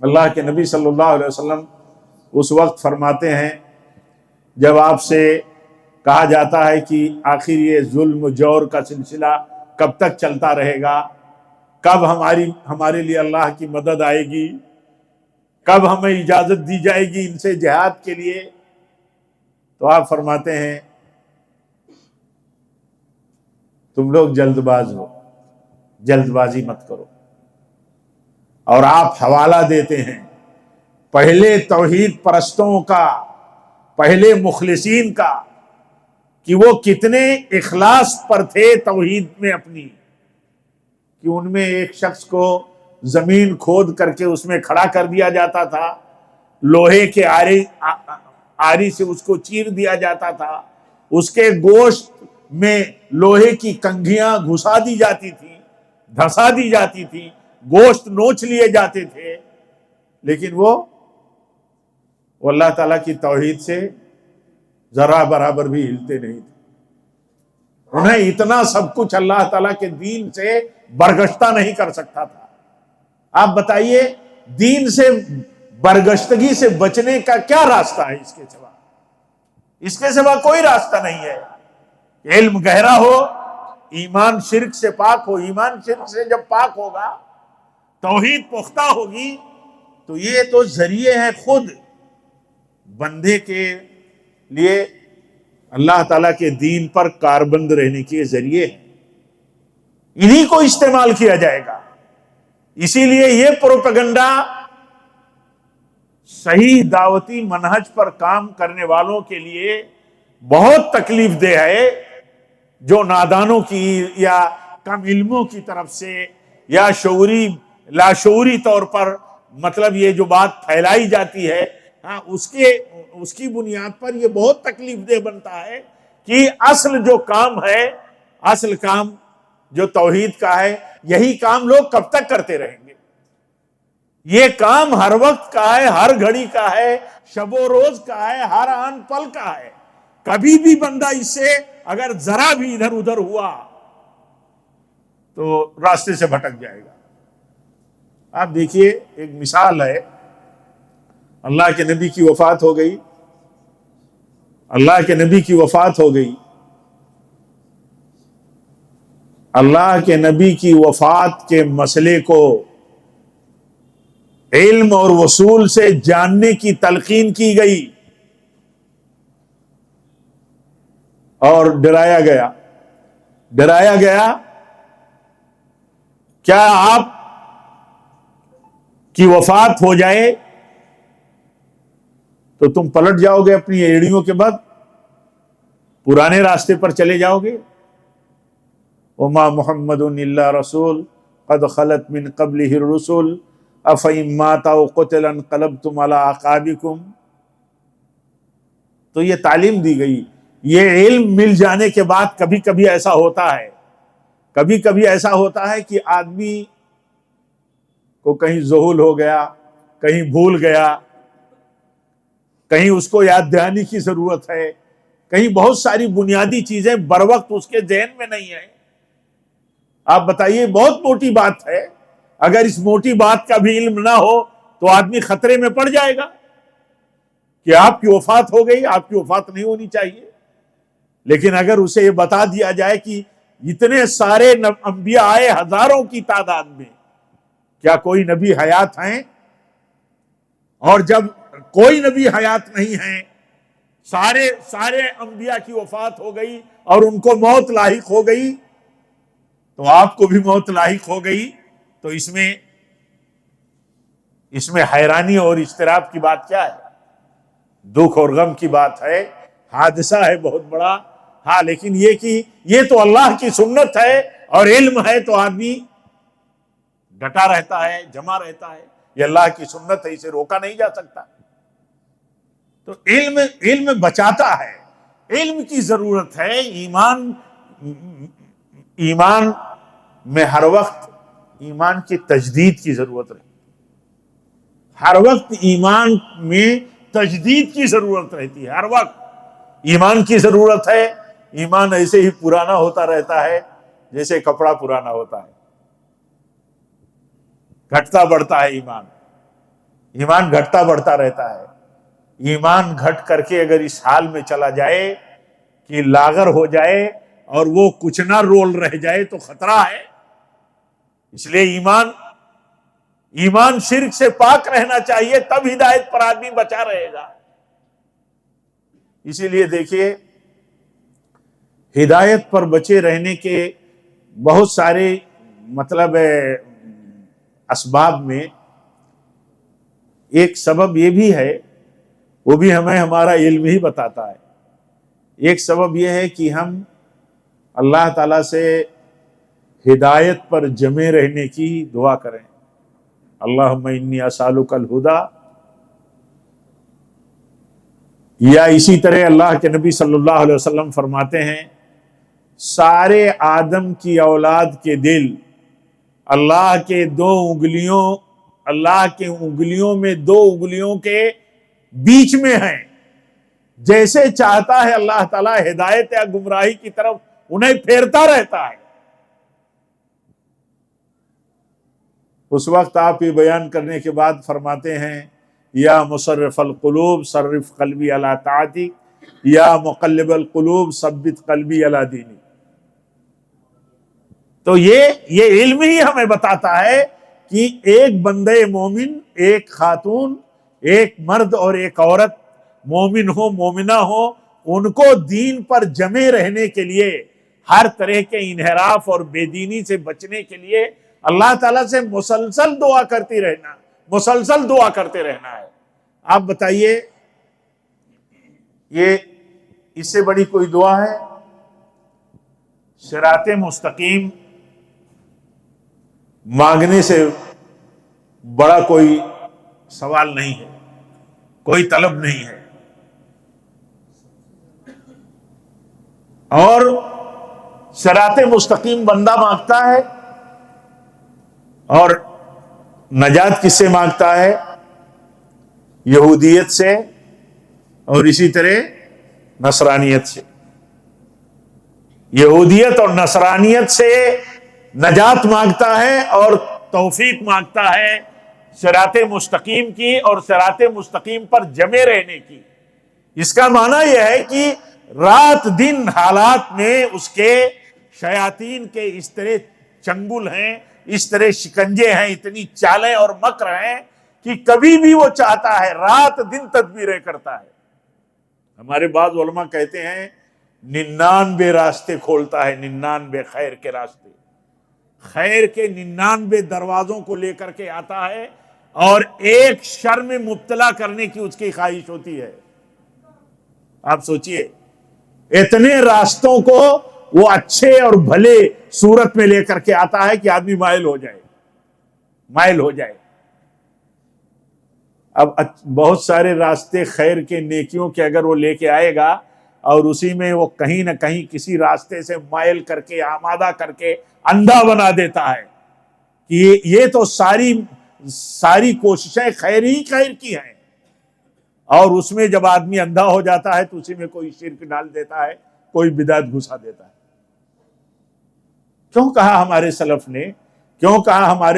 A: اللہ کے نبی صلی اللہ علیہ وسلم اس وقت فرماتے ہیں جب آپ سے کہا جاتا ہے کہ آخر یہ ظلم و جور کا سلسلہ کب تک چلتا رہے گا، کب ہمارے لیے اللہ کی مدد آئے گی، کب ہمیں اجازت دی جائے گی ان سے جہاد کے لیے، تو آپ فرماتے ہیں تم لوگ جلد باز ہو، جلد بازی مت کرو۔ اور آپ حوالہ دیتے ہیں پہلے توحید پرستوں کا، پہلے مخلصین کا، کہ وہ کتنے اخلاص پر تھے توحید میں اپنی، کہ ان میں ایک شخص کو زمین کھود کر کے اس میں کھڑا کر دیا جاتا تھا، لوہے کے آری سے اس کو چیر دیا جاتا تھا، اس کے گوشت میں لوہے کی کنگھیاں گھسا دی جاتی تھی، دھسا دی جاتی تھی، گوشت نوچ لیے جاتے تھے، لیکن وہ اللہ تعالیٰ کی توحید سے ذرا برابر بھی ہلتے نہیں تھے۔ انہیں اتنا سب کچھ اللہ تعالیٰ کے دین سے برگشتہ نہیں کر سکتا تھا۔ آپ بتائیے دین سے برگشتگی سے بچنے کا کیا راستہ ہے اس کے سوا؟ اس کے سوا کوئی راستہ نہیں ہے۔ علم گہرا ہو، ایمان شرک سے پاک ہو، ایمان شرک سے جب پاک ہوگا، توحید پختہ ہوگی، تو یہ تو ذریعے ہیں خود بندے کے لیے اللہ تعالیٰ کے دین پر کاربند رہنے کے ذریعے ہیں، انہی کو استعمال کیا جائے گا۔ اسی لیے یہ پروپیگنڈا صحیح دعوتی منہج پر کام کرنے والوں کے لیے بہت تکلیف دہ ہے، جو نادانوں کی یا کم علموں کی طرف سے یا لاشعوری طور پر مطلب یہ جو بات پھیلائی جاتی ہے، اس کی بنیاد پر یہ بہت تکلیف دہ بنتا ہے کہ اصل جو کام ہے، اصل کام جو توحید کا ہے، یہی کام لوگ کب تک کرتے رہیں گے؟ یہ کام ہر وقت کا ہے، ہر گھڑی کا ہے، شب و روز کا ہے، ہر آن پل کا ہے۔ کبھی بھی بندہ اس سے اگر ذرا بھی ادھر ادھر ہوا تو راستے سے بھٹک جائے گا۔ آپ دیکھیے ایک مثال ہے، اللہ کے نبی کی وفات ہو گئی، اللہ کے نبی کی وفات ہو گئی، اللہ کے نبی کی وفات کے مسئلے کو علم اور وصول سے جاننے کی تلقین کی گئی اور ڈرایا گیا کیا آپ کی وفات ہو جائے تو تم پلٹ جاؤ گے اپنی ایڑیوں کے بعد، پرانے راستے پر چلے جاؤ گے؟ وما محمد الا رسول قد خلت من قبلہ الرسل افإن مات او قتل انقلبتم علی اعقابکم۔ تو یہ تعلیم دی گئی۔ یہ علم مل جانے کے بعد کبھی کبھی ایسا ہوتا ہے کہ آدمی کو کہیں ذہول ہو گیا، کہیں بھول گیا، کہیں اس کو یاد دہانی کی ضرورت ہے، کہیں بہت ساری بنیادی چیزیں بر وقت اس کے ذہن میں نہیں ہیں. آپ بتائیے، بہت موٹی بات ہے. اگر اس موٹی بات کا بھی علم نہ ہو تو آدمی خطرے میں پڑ جائے گا کہ آپ کی وفات ہو گئی. آپ کی وفات نہیں ہونی چاہیے. لیکن اگر اسے یہ بتا دیا جائے کہ اتنے سارے انبیاء آئے ہزاروں کی تعداد میں، کیا کوئی نبی حیات ہیں؟ اور جب کوئی نبی حیات نہیں ہے، سارے انبیاء کی وفات ہو گئی اور ان کو موت لاحق ہو گئی، تو آپ کو بھی موت لاحق ہو گئی. تو اس میں حیرانی اور اضطراب کی بات کیا ہے؟ دکھ اور غم کی بات ہے. حادثہ ہے بہت بڑا. ہاں، لیکن یہ کہ یہ تو اللہ کی سنت ہے اور علم ہے تو آدمی ڈٹا رہتا ہے، جمع رہتا ہے. یہ اللہ کی سنت ہے، اسے روکا نہیں جا سکتا. تو علم بچاتا ہے. علم کی ضرورت ہے. ایمان میں ہر وقت ایمان کی تجدید کی ضرورت رہتی. ہر وقت ایمان میں تجدید کی ضرورت رہتی ہے. ہر وقت ایمان کی ضرورت ہے. ایمان ایسے ہی پرانا ہوتا رہتا ہے جیسے کپڑا پرانا ہوتا ہے. گھٹتا بڑھتا ہے ایمان گھٹتا بڑھتا رہتا ہے. ایمان گھٹ کر کے اگر اس حال میں چلا جائے کہ لاغر ہو جائے اور وہ کچھ نہ رول رہ جائے تو خطرہ ہے. اس لیے ایمان شرک سے پاک رہنا چاہیے، تب ہدایت پر آدمی بچا رہے گا. اسی لیے دیکھیے، ہدایت پر بچے رہنے کے بہت سارے مطلب اسباب میں ایک سبب یہ بھی ہے، وہ بھی ہمیں ہمارا علم ہی بتاتا ہے. ایک سبب یہ ہے کہ ہم اللہ تعالیٰ سے ہدایت پر جمے رہنے کی دعا کریں. اللہم انی اسالک الہدی. یا اسی طرح اللہ کے نبی صلی اللہ علیہ وسلم فرماتے ہیں، سارے آدم کی اولاد کے دل اللہ کے انگلیوں میں دو انگلیوں کے بیچ میں ہیں. جیسے چاہتا ہے اللہ تعالیٰ ہدایت یا گمراہی کی طرف انہیں پھیرتا رہتا ہے. اس وقت آپ یہ بیان کرنے کے بعد فرماتے ہیں، یا مصرف القلوب صرف قلبی علی طاعتک، یا مقلب القلوب ثبت قلبی علی دینک. تو یہ علم ہی ہمیں بتاتا ہے کہ ایک بندے مومن، ایک خاتون، ایک مرد اور ایک عورت، مومن ہو مومنہ ہو، ان کو دین پر جمے رہنے کے لیے، ہر طرح کے انحراف اور بے دینی سے بچنے کے لیے اللہ تعالیٰ سے مسلسل دعا کرتے رہنا ہے. آپ بتائیے، یہ اس سے بڑی کوئی دعا ہے؟ صراط مستقیم مانگنے سے بڑا کوئی سوال نہیں ہے، کوئی طلب نہیں ہے. اور صراط مستقیم بندہ مانگتا ہے، اور نجات کس سے مانگتا ہے؟ یہودیت سے اور اسی طرح نصرانیت سے. یہودیت اور نصرانیت سے نجات مانگتا ہے اور توفیق مانگتا ہے صراط مستقیم کی اور صراط مستقیم پر جمے رہنے کی. اس کا معنی یہ ہے کہ رات دن حالات میں اس کے شیاطین کے اس طرح چنگل ہیں، اس طرح شکنجے ہیں، اتنی چالیں اور مکر ہیں کہ کبھی بھی وہ چاہتا ہے رات دن تدبیریں کرتا ہے. ہمارے بعض علماء کہتے ہیں 99 راستے کھولتا ہے، 99 خیر کے راستے، خیر کے 99 دروازوں کو لے کر کے آتا ہے، اور ایک شر میں مبتلا کرنے کی اس کی خواہش ہوتی ہے. آپ سوچئے، اتنے راستوں کو وہ اچھے اور بھلے صورت میں لے کر کے آتا ہے کہ آدمی مائل ہو جائے. اب بہت سارے راستے خیر کے، نیکیوں کے اگر وہ لے کے آئے گا اور اسی میں وہ کہیں نہ کہیں کسی راستے سے مائل کر کے، آمادہ کر کے اندھا بنا دیتا ہے کہ یہ تو ساری ساری کوششیں خیر ہی خیر کی ہیں، اور اس میں جب آدمی اندھا ہو جاتا ہے تو اسی میں کوئی شرک ڈال دیتا ہے، کوئی بدعت گھسا دیتا ہے۔ کیوں کہا ہمارے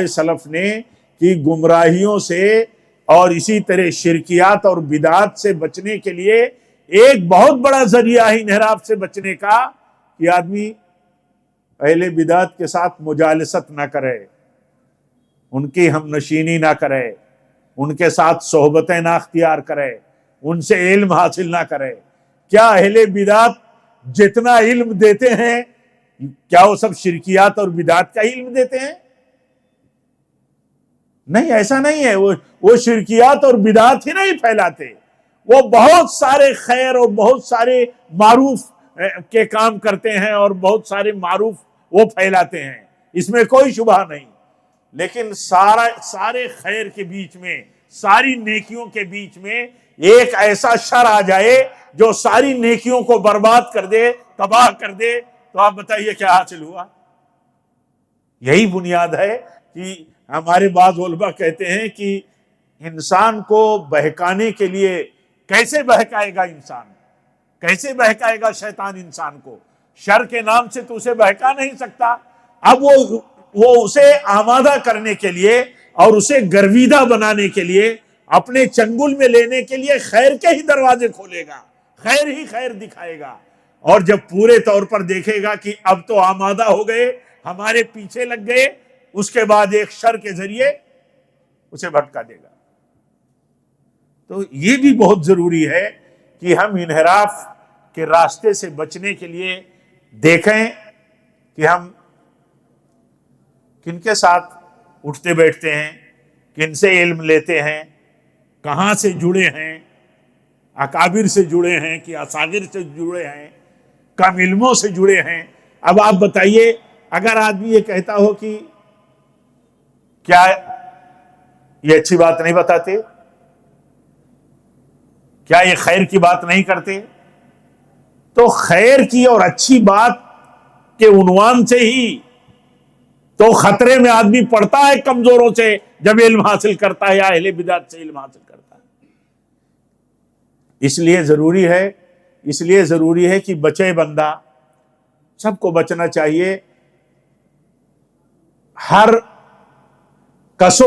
A: سلف نے کہ گمراہیوں سے اور اسی طرح شرکیات اور بدعات سے بچنے کے لیے ایک بہت بڑا ذریعہ ہے انحراف سے بچنے کا کہ آدمی اہل بدعت کے ساتھ مجالست نہ کرے، ان کی ہم نشینی نہ کرے، ان کے ساتھ صحبتیں نہ اختیار کرے، ان سے علم حاصل نہ کرے۔ کیا اہل بدعت جتنا علم دیتے ہیں کیا وہ سب شرکیات اور بدعات کا علم دیتے ہیں؟ نہیں، ایسا نہیں ہے۔ وہ شرکیات اور بدعات ہی نہیں پھیلاتے، وہ بہت سارے خیر اور بہت سارے معروف کے کام کرتے ہیں اور بہت سارے معروف وہ پھیلاتے ہیں، اس میں کوئی شبہ نہیں۔ لیکن سارے خیر کے بیچ میں، ساری نیکیوں کے بیچ میں ایک ایسا شر آ جائے جو ساری نیکیوں کو برباد کر دے، تباہ کر دے، تو آپ بتائیے کیا حاصل ہوا؟ یہی بنیاد ہے کہ ہمارے بعض علماء کہتے ہیں کہ انسان کو بہکانے کے لیے کیسے بہکائے گا انسان، کیسے بہکائے گا شیطان انسان کو؟ شر کے نام سے تو اسے بہکا نہیں سکتا۔ اب وہ اسے آمادہ کرنے کے لیے اور اسے گرویدہ بنانے کے لیے، اپنے چنگل میں لینے کے لیے خیر کے ہی دروازے کھولے گا، خیر ہی خیر دکھائے گا، اور جب پورے طور پر دیکھے گا کہ اب تو آمادہ ہو گئے، ہمارے پیچھے لگ گئے، اس کے بعد ایک شر کے ذریعے اسے بھٹکا دے گا۔ تو یہ بھی بہت ضروری ہے کہ ہم انحراف کے راستے سے بچنے کے لیے دیکھیں کہ ہم کن کے ساتھ اٹھتے بیٹھتے ہیں، کن سے علم لیتے ہیں، کہاں سے جڑے ہیں، اکابر سے جڑے ہیں کہ اصاغر سے جڑے ہیں، کم علموں سے جڑے ہیں۔ اب آپ بتائیے، اگر آدمی یہ کہتا ہو کہ کیا یہ اچھی بات نہیں بتاتے، کیا یہ خیر کی بات نہیں کرتے، تو خیر کی اور اچھی بات کے عنوان سے ہی تو خطرے میں آدمی پڑتا ہے کمزوروں سے جب علم حاصل کرتا ہے یا اہل بدعت سے علم حاصل کرتا ہے۔ اس لیے ضروری ہے کہ بچے بندہ، سب کو بچنا چاہیے ہر کس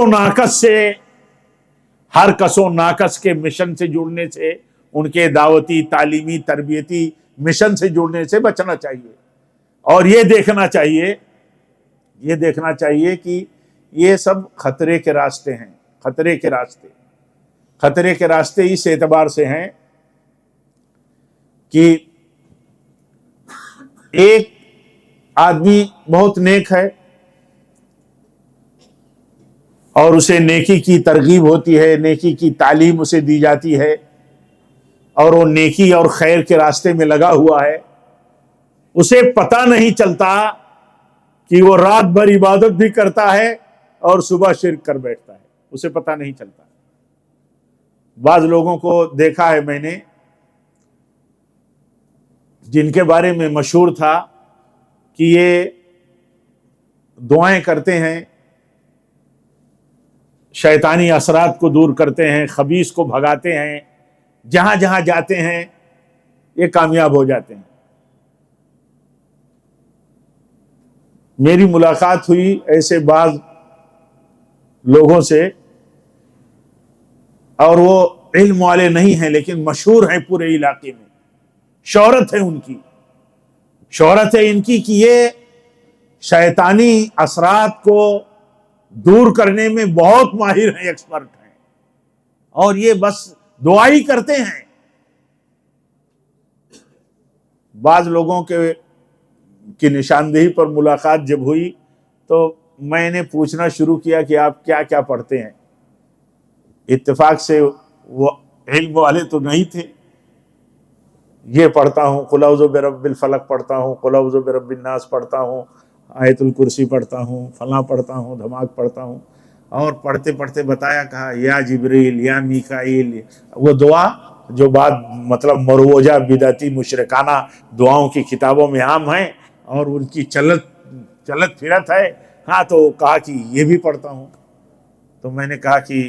A: و ناقص کے مشن سے جڑنے سے، ان کے دعوتی، تعلیمی، تربیتی مشن سے جڑنے سے بچنا چاہیے، اور یہ دیکھنا چاہیے کہ یہ سب خطرے کے راستے ہیں۔ خطرے کے راستے اس اعتبار سے ہیں کہ ایک آدمی بہت نیک ہے اور اسے نیکی کی ترغیب ہوتی ہے، نیکی کی تعلیم اسے دی جاتی ہے، اور وہ نیکی اور خیر کے راستے میں لگا ہوا ہے، اسے پتہ نہیں چلتا کہ وہ رات بھر عبادت بھی کرتا ہے اور صبح شرک کر بیٹھتا ہے، اسے پتہ نہیں چلتا۔ بعض لوگوں کو دیکھا ہے میں نے جن کے بارے میں مشہور تھا کہ یہ دعائیں کرتے ہیں، شیطانی اثرات کو دور کرتے ہیں، خبیث کو بھگاتے ہیں، جہاں جہاں جاتے ہیں یہ کامیاب ہو جاتے ہیں۔ میری ملاقات ہوئی ایسے بعض لوگوں سے، اور وہ علم والے نہیں ہیں لیکن مشہور ہیں پورے علاقے میں، شہرت ہے ان کی کہ یہ شیطانی اثرات کو دور کرنے میں بہت ماہر ہیں، ایکسپرٹ ہیں، اور یہ بس دعا ہی کرتے ہیں۔ بعض لوگوں کی نشاندہی پر ملاقات جب ہوئی تو میں نے پوچھنا شروع کیا کہ آپ کیا کیا پڑھتے ہیں؟ اتفاق سے وہ علم والے تو نہیں تھے۔ یہ پڑھتا ہوں، قل اعوذ برب الفلق پڑھتا ہوں، قل اعوذ برب الناس پڑھتا ہوں، آیت الکرسی پڑھتا ہوں، فلاں پڑھتا ہوں، دھماک پڑھتا ہوں، اور پڑھتے پڑھتے بتایا، کہا یا جبریل یا میکائیل، وہ دعا جو بعد مطلب مروجہ بدعتی مشرکانہ دعاؤں کی کتابوں میں عام ہیں اور ان کی چلت پھرت ہے، ہاں تو کہا کہ یہ بھی پڑھتا ہوں۔ تو میں نے کہا کہ،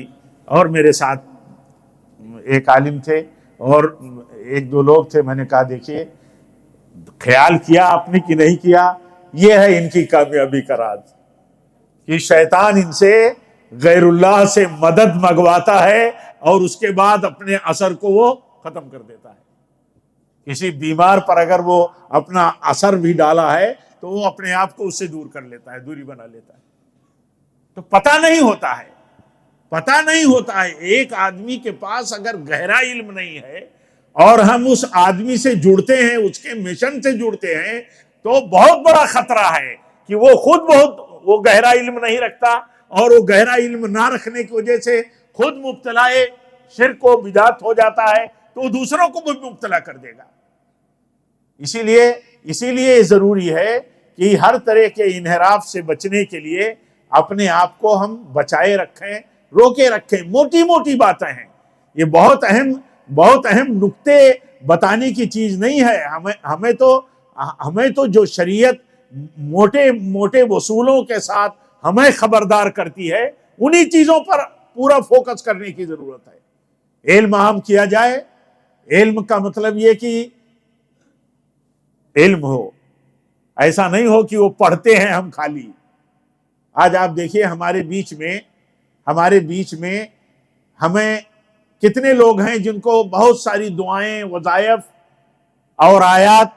A: اور میرے ساتھ ایک عالم تھے اور ایک دو لوگ تھے، میں نے کہا دیکھیے خیال کیا آپ نے کہ نہیں کیا، یہ ہے ان کی کامیابی کا راز کہ شیطان ان سے غیر اللہ سے مدد منگواتا ہے اور اس کے بعد اپنے اثر کو وہ ختم کر دیتا ہے۔ کسی بیمار پر اگر وہ اپنا اثر بھی ڈالا ہے تو وہ اپنے آپ کو اس سے دور کر لیتا ہے، دوری بنا لیتا ہے۔ تو پتہ نہیں ہوتا ہے، پتہ نہیں ہوتا ہے۔ ایک آدمی کے پاس اگر گہرا علم نہیں ہے اور ہم اس آدمی سے جڑتے ہیں، اس کے مشن سے جڑتے ہیں، تو بہت بڑا خطرہ ہے کہ وہ خود وہ گہرا علم نہیں رکھتا، اور وہ گہرا علم نہ رکھنے کی وجہ سے خود مبتلا شرک و بدعت ہو جاتا ہے، تو وہ دوسروں کو بھی مبتلا کر دے گا۔ اسی لیے ضروری ہے کہ ہر طرح کے انحراف سے بچنے کے لیے اپنے آپ کو ہم بچائے رکھیں، روکے رکھیں۔ موٹی موٹی باتیں ہیں، یہ بہت اہم نکتے بتانے کی چیز نہیں ہے۔ ہمیں تو جو شریعت موٹے وصولوں کے ساتھ ہمیں خبردار کرتی ہے، انہی چیزوں پر پورا فوکس کرنے کی ضرورت ہے۔ علم عام کیا جائے، علم کا مطلب یہ کہ علم ہو، ایسا نہیں ہو کہ وہ پڑھتے ہیں ہم خالی۔ آج آپ دیکھیے ہمارے بیچ میں ہمیں کتنے لوگ ہیں جن کو بہت ساری دعائیں، وظائف اور آیات،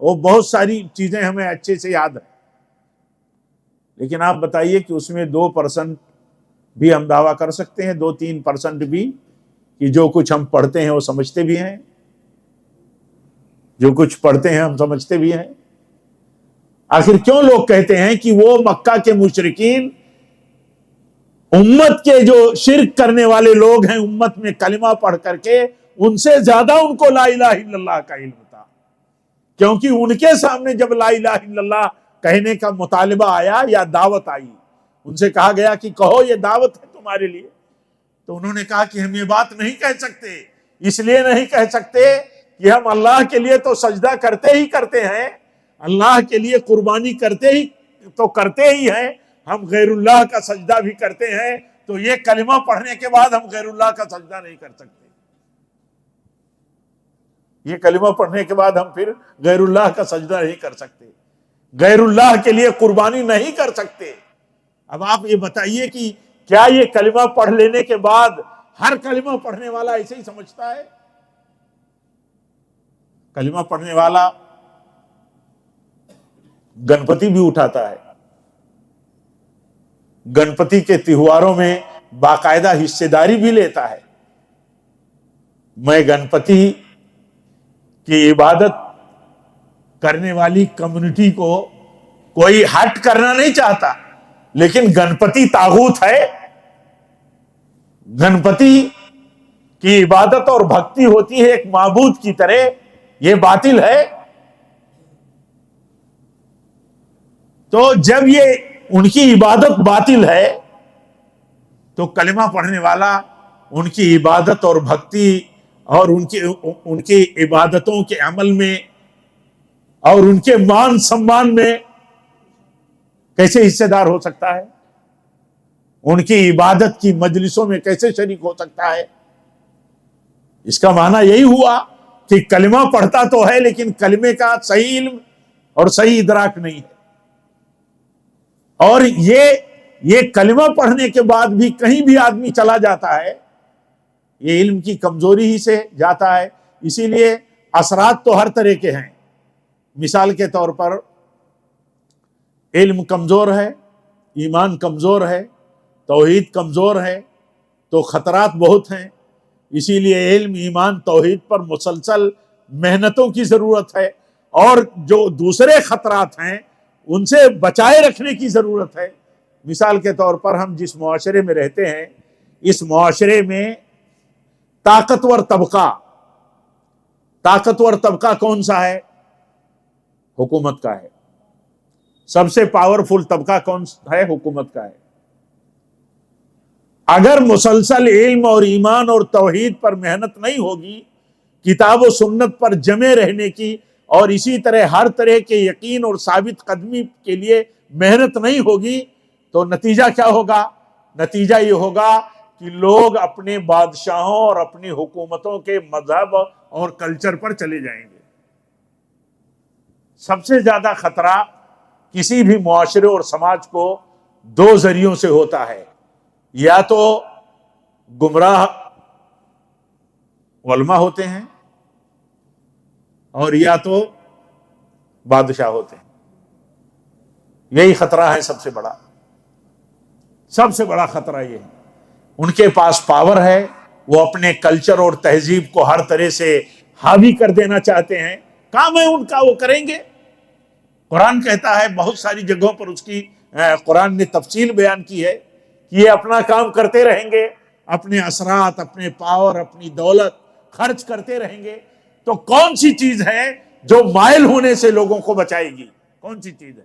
A: وہ بہت ساری چیزیں ہمیں اچھے سے یاد ہیں، لیکن آپ بتائیے کہ اس میں 2% بھی ہم دعویٰ کر سکتے ہیں، 2-3% بھی، کہ جو کچھ ہم پڑھتے ہیں وہ سمجھتے بھی ہیں، جو کچھ پڑھتے ہیں ہم سمجھتے بھی ہیں۔ آخر کیوں لوگ کہتے ہیں کہ وہ مکہ کے مشرکین، امت کے جو شرک کرنے والے لوگ ہیں، امت میں کلمہ پڑھ کر کے ان سے زیادہ ان کو لا الہ الا اللہ کا علم تھا، کیونکہ ان کے سامنے جب لا الہ الا اللہ کہنے کا مطالبہ آیا یا دعوت آئی، ان سے کہا گیا کہ کہو یہ دعوت ہے تمہارے لیے، تو انہوں نے کہا کہ ہم یہ بات نہیں کہہ سکتے۔ اس لیے نہیں کہہ سکتے کہ ہم اللہ کے لیے تو سجدہ کرتے ہیں، اللہ کے لیے قربانی کرتے ہی ہیں، ہم غیر اللہ کا سجدہ بھی کرتے ہیں، تو یہ کلمہ پڑھنے کے بعد ہم غیر اللہ کا سجدہ نہیں کر سکتے، یہ کلمہ پڑھنے کے بعد ہم پھر غیر اللہ کا سجدہ نہیں کر سکتے، غیر اللہ کے لیے قربانی نہیں کر سکتے۔ اب آپ یہ بتائیے کہ کیا یہ کلمہ پڑھ لینے کے بعد ہر کلمہ پڑھنے والا ایسے ہی سمجھتا ہے؟ کلمہ پڑھنے والا گنپتی بھی اٹھاتا ہے، گنپتی کے تہواروں میں باقاعدہ حصے داری بھی لیتا ہے۔ میں گنپتی کی عبادت کرنے والی کمیونٹی کو کوئی ہٹ کرنا نہیں چاہتا، لیکن گنپتی طاغوت ہے، گنپتی کی عبادت اور بھکتی ہوتی ہے ایک معبود کی طرح، یہ باطل ہے۔ تو جب یہ ان کی عبادت باطل ہے تو کلمہ پڑھنے والا ان کی عبادت اور بھکتی اور ان کی عبادتوں کے عمل میں اور ان کے مان سمان میں کیسے حصے دار ہو سکتا ہے؟ ان کی عبادت کی مجلسوں میں کیسے شریک ہو سکتا ہے؟ اس کا معنی یہی ہوا کہ کلمہ پڑھتا تو ہے لیکن کلمے کا صحیح علم اور صحیح ادراک نہیں ہے، اور یہ کلمہ پڑھنے کے بعد بھی کہیں بھی آدمی چلا جاتا ہے، یہ علم کی کمزوری ہی سے جاتا ہے۔ اسی لیے اثرات تو ہر طرح کے ہیں۔ مثال کے طور پر علم کمزور ہے، ایمان کمزور ہے، توحید کمزور ہے، تو خطرات بہت ہیں۔ اسی لیے علم، ایمان، توحید پر مسلسل محنتوں کی ضرورت ہے، اور جو دوسرے خطرات ہیں ان سے بچائے رکھنے کی ضرورت ہے۔ مثال کے طور پر ہم جس معاشرے میں رہتے ہیں، اس معاشرے میں طاقتور طبقہ کون سا ہے؟ حکومت کا ہے۔ سب سے پاورفل طبقہ کون سا ہے؟ حکومت کا ہے۔ اگر مسلسل علم اور ایمان اور توحید پر محنت نہیں ہوگی، کتاب و سنت پر جمے رہنے کی، اور اسی طرح ہر طرح کے یقین اور ثابت قدمی کے لیے محنت نہیں ہوگی، تو نتیجہ کیا ہوگا؟ نتیجہ یہ ہوگا کہ لوگ اپنے بادشاہوں اور اپنی حکومتوں کے مذہب اور کلچر پر چلے جائیں گے۔ سب سے زیادہ خطرہ کسی بھی معاشرے اور سماج کو دو ذریعوں سے ہوتا ہے، یا تو گمراہ علماء ہوتے ہیں اور یا تو بادشاہ ہوتے ہیں۔ یہی خطرہ ہے سب سے بڑا، سب سے بڑا خطرہ یہ ہے۔ ان کے پاس پاور ہے، وہ اپنے کلچر اور تہذیب کو ہر طرح سے حاوی کر دینا چاہتے ہیں، کام ہے ان کا، وہ کریں گے۔ قرآن کہتا ہے بہت ساری جگہوں پر اس کی قرآن نے تفصیل بیان کی ہے کہ یہ اپنا کام کرتے رہیں گے، اپنے اثرات، اپنے پاور، اپنی دولت خرچ کرتے رہیں گے۔ تو کون سی چیز ہے جو مائل ہونے سے لوگوں کو بچائے گی؟ کون سی چیز ہے؟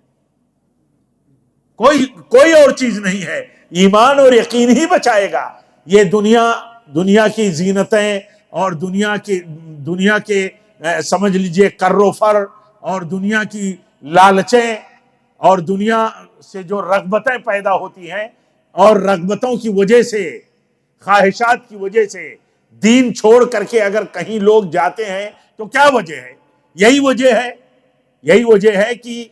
A: کوئی اور چیز نہیں ہے، ایمان اور یقین ہی بچائے گا۔ یہ دنیا کی زینتیں اور دنیا کے سمجھ لیجئے کر و فر اور دنیا کی لالچیں اور دنیا سے جو رغبتیں پیدا ہوتی ہیں، اور رغبتوں کی وجہ سے، خواہشات کی وجہ سے دین چھوڑ کر کے اگر کہیں لوگ جاتے ہیں تو کیا وجہ ہے؟ یہی وجہ ہے کہ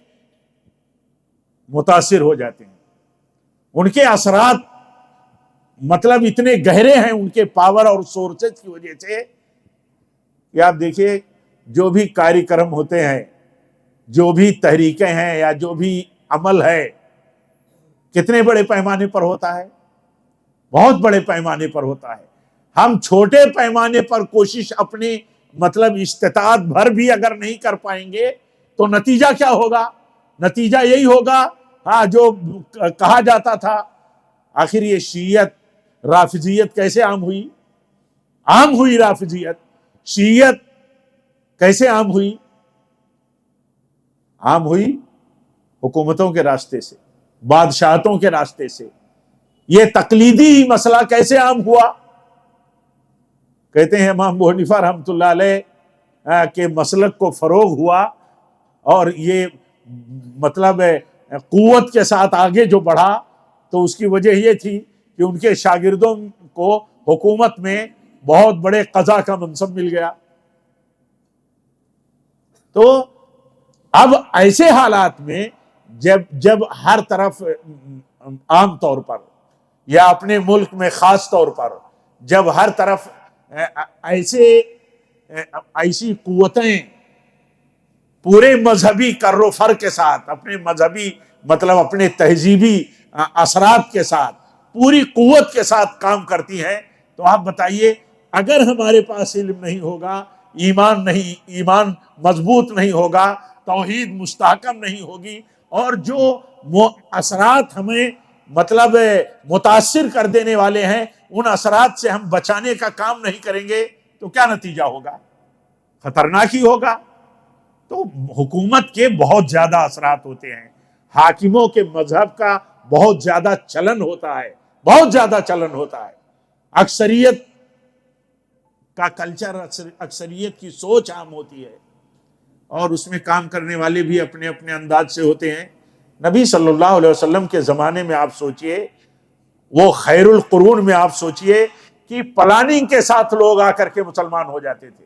A: متاثر ہو جاتے ہیں۔ ان کے اثرات مطلب اتنے گہرے ہیں ان کے پاور اور سورسز کی وجہ سے کہ آپ دیکھیے جو بھی کاری کرم ہوتے ہیں، جو بھی تحریکیں ہیں یا جو بھی عمل ہے، کتنے بڑے پیمانے پر ہوتا ہے؟ بہت بڑے پیمانے پر ہوتا ہے۔ ہم چھوٹے پیمانے پر کوشش اپنی مطلب استطاعت بھر بھی اگر نہیں کر پائیں گے تو نتیجہ کیا ہوگا؟ نتیجہ یہی ہوگا جو کہا جاتا تھا۔ آخر یہ شیعت رافضیت کیسے عام ہوئی؟ رافضیت شیعت کیسے عام ہوئی حکومتوں کے راستے سے، بادشاہتوں کے راستے سے۔ یہ تقلیدی مسئلہ کیسے عام ہوا؟ کہتے ہیں امام ابو حنیفہ رحمۃ اللہ علیہ کے مسلک کو فروغ ہوا، اور یہ مطلب قوت کے ساتھ آگے جو بڑھا تو اس کی وجہ یہ تھی کہ ان کے شاگردوں کو حکومت میں بہت بڑے قضا کا منصب مل گیا۔ تو اب ایسے حالات میں جب ہر طرف عام طور پر یا اپنے ملک میں خاص طور پر جب ہر طرف ایسی قوتیں پورے مذہبی کر و فر کے ساتھ، اپنے مذہبی مطلب اپنے تہذیبی اثرات کے ساتھ، پوری قوت کے ساتھ کام کرتی ہیں، تو آپ بتائیے اگر ہمارے پاس علم نہیں ہوگا، ایمان مضبوط نہیں ہوگا، توحید مستحکم نہیں ہوگی، اور جو اثرات ہمیں مطلب متاثر کر دینے والے ہیں ان اثرات سے ہم بچانے کا کام نہیں کریں گے تو کیا نتیجہ ہوگا؟ خطرناک ہی ہوگا۔ تو حکومت کے بہت زیادہ اثرات ہوتے ہیں، حاکموں کے مذہب کا بہت زیادہ چلن ہوتا ہے، اکثریت کا کلچر، اکثریت کی سوچ عام ہوتی ہے، اور اس میں کام کرنے والے بھی اپنے اپنے انداز سے ہوتے ہیں۔ نبی صلی اللہ علیہ وسلم کے زمانے میں آپ سوچئے، وہ خیر القرون میں آپ سوچئے کہ پلاننگ کے ساتھ لوگ آ کر کے مسلمان ہو جاتے تھے۔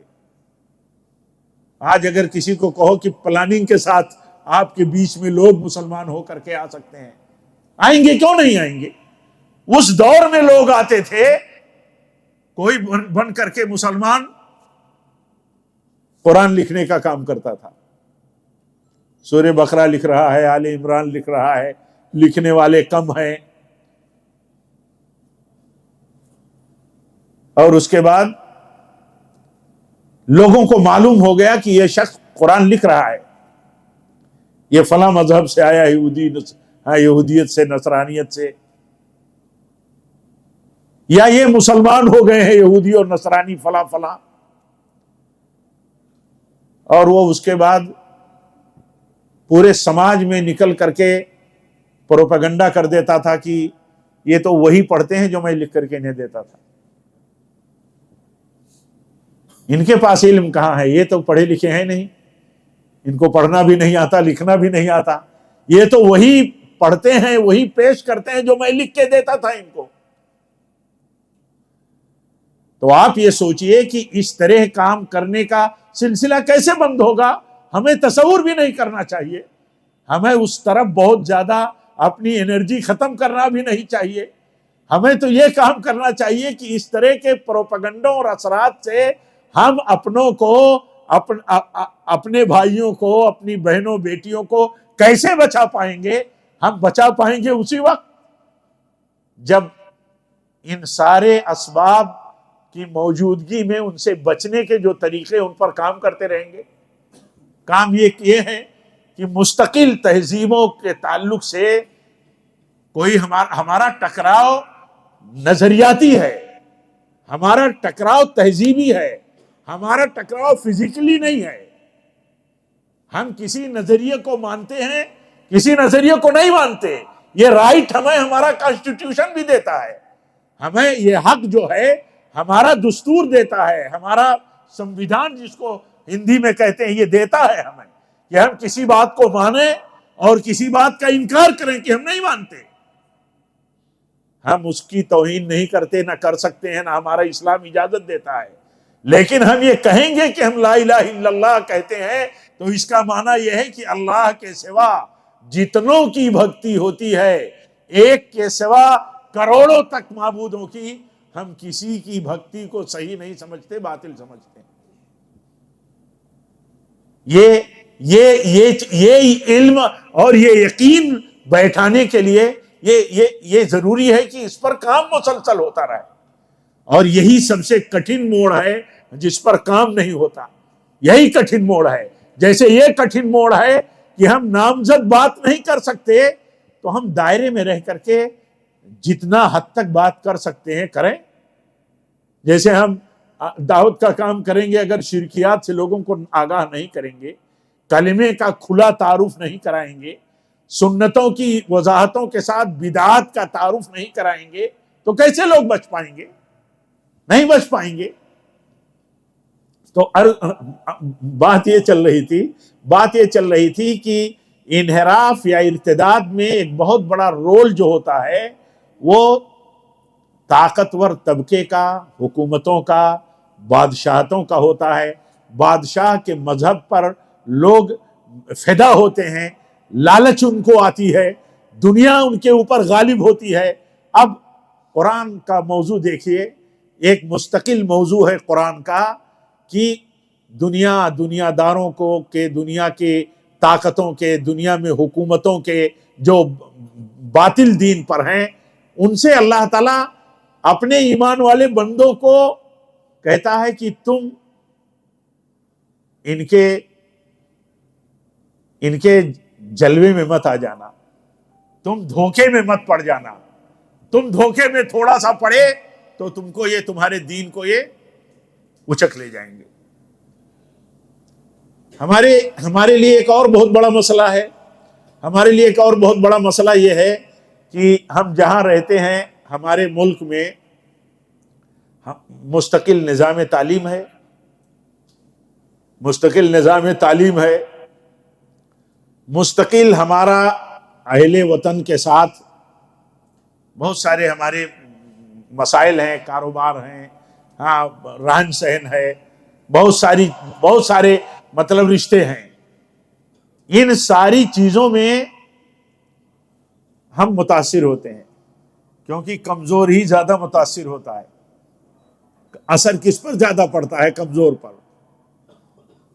A: آج اگر کسی کو کہو کہ پلاننگ کے ساتھ آپ کے بیچ میں لوگ مسلمان ہو کر کے آ سکتے ہیں، آئیں گے؟ کیوں نہیں آئیں گے؟ اس دور میں لوگ آتے تھے، کوئی بن کر کے مسلمان قرآن لکھنے کا کام کرتا تھا، سورہ بقرہ لکھ رہا ہے، آل عمران لکھ رہا ہے، لکھنے والے کم ہیں، اور اس کے بعد لوگوں کو معلوم ہو گیا کہ یہ شخص قرآن لکھ رہا ہے، یہ فلاں مذہب سے آیا، یہودیت سے، نصرانیت سے، یا یہ مسلمان ہو گئے ہیں یہودی اور نصرانی فلاں فلاں، اور وہ اس کے بعد پورے سماج میں نکل کر کے پروپیگنڈا کر دیتا تھا کہ یہ تو وہی پڑھتے ہیں جو میں لکھ کر کے انہیں دیتا تھا۔ ان کے پاس علم کہاں ہے؟ یہ تو پڑھے لکھے ہیں نہیں، ان کو پڑھنا بھی نہیں آتا، لکھنا بھی نہیں آتا، یہ تو وہی پڑھتے ہیں وہی پیش کرتے ہیں جو میں لکھ کے دیتا تھا ان کو. تو آپ یہ سوچئے کہ اس طرح کام کرنے کا سلسلہ کیسے بند ہوگا؟ ہمیں تصور بھی نہیں کرنا چاہیے. ہمیں اس طرف بہت زیادہ اپنی انرجی ختم کرنا بھی نہیں چاہیے. ہمیں تو یہ کام کرنا چاہیے کہ اس طرح کے پروپیگنڈوں اور اثرات سے ہم اپنوں کو، اپنے بھائیوں کو، اپنی بہنوں بیٹیوں کو کیسے بچا پائیں گے؟ ہم بچا پائیں گے اسی وقت جب ان سارے اسباب کی موجودگی میں ان سے بچنے کے جو طریقے ان پر کام کرتے رہیں گے. کام یہ ہے کہ مستقل تہذیبوں کے تعلق سے کوئی ہمارا ٹکراؤ نظریاتی ہے، ہمارا ٹکراؤ تہذیبی ہے، ہمارا ٹکراؤ فزیکلی نہیں ہے. ہم کسی نظریے کو مانتے ہیں، کسی نظریے کو نہیں مانتے. یہ رائٹ ہمیں ہمارا کانسٹیٹیوشن بھی دیتا ہے. ہمیں یہ حق جو ہے ہمارا دستور دیتا ہے، ہمارا سمویدھان جس کو ہندی میں کہتے ہیں یہ دیتا ہے ہمیں کہ ہم کسی بات کو مانیں اور کسی بات کا انکار کریں کہ ہم نہیں مانتے. ہم اس کی توہین نہیں کرتے، نہ کر سکتے ہیں، نہ ہمارا اسلام اجازت دیتا ہے. لیکن ہم یہ کہیں گے کہ ہم لا الہ الا اللہ کہتے ہیں تو اس کا معنی یہ ہے کہ اللہ کے سوا جتنوں کی بھکتی ہوتی ہے، ایک کے سوا کروڑوں تک معبودوں کی، ہم کسی کی بھکتی کو صحیح نہیں سمجھتے، باطل سمجھتے ہیں. یہ علم اور یہ یقین بیٹھانے کے لیے یہ ضروری ہے کہ اس پر کام مسلسل ہوتا رہے. اور یہی سب سے کٹھن موڑ ہے جس پر کام نہیں ہوتا. یہی کٹھن موڑ ہے. جیسے یہ کٹھن موڑ ہے کہ ہم نامزد بات نہیں کر سکتے تو ہم دائرے میں رہ کر کے جتنا حد تک بات کر سکتے ہیں کریں. جیسے ہم دعوت کا کام کریں گے، اگر شرکیات سے لوگوں کو آگاہ نہیں کریں گے، کلمے کا کھلا تعارف نہیں کرائیں گے، سنتوں کی وضاحتوں کے ساتھ بدعات کا تعارف نہیں کرائیں گے تو کیسے لوگ بچ پائیں گے؟ نہیں بچ پائیں گے. تو بات یہ چل رہی تھی کہ انحراف یا ارتداد میں ایک بہت بڑا رول جو ہوتا ہے وہ طاقتور طبقے کا، حکومتوں کا، بادشاہتوں کا ہوتا ہے. بادشاہ کے مذہب پر لوگ فدا ہوتے ہیں، لالچ ان کو آتی ہے، دنیا ان کے اوپر غالب ہوتی ہے. اب قرآن کا موضوع دیکھیے، ایک مستقل موضوع ہے قرآن کا کہ دنیا داروں کو کہ دنیا کے طاقتوں کے، دنیا میں حکومتوں کے جو باطل دین پر ہیں، ان سے اللہ تعالیٰ اپنے ایمان والے بندوں کو کہتا ہے کہ تم ان کے جلوے میں مت آ جانا، تم دھوکے میں مت پڑ جانا. تم دھوکے میں تھوڑا سا پڑے تو تم کو یہ تمہارے دین کو یہ اچک لے جائیں گے. ہمارے لیے ایک اور بہت بڑا مسئلہ ہے. ہمارے لیے ایک اور بہت بڑا مسئلہ یہ ہے کہ ہم جہاں رہتے ہیں ہمارے ملک میں مستقل نظام تعلیم ہے، مستقل ہمارا اہل وطن کے ساتھ بہت سارے ہمارے مسائل ہیں، کاروبار ہیں، ہاں رہن سہن ہے، بہت سارے مطلب رشتے ہیں. ان ساری چیزوں میں ہم متاثر ہوتے ہیں کیونکہ کمزور ہی زیادہ متاثر ہوتا ہے. اثر کس پر زیادہ پڑتا ہے؟ کمزور پر.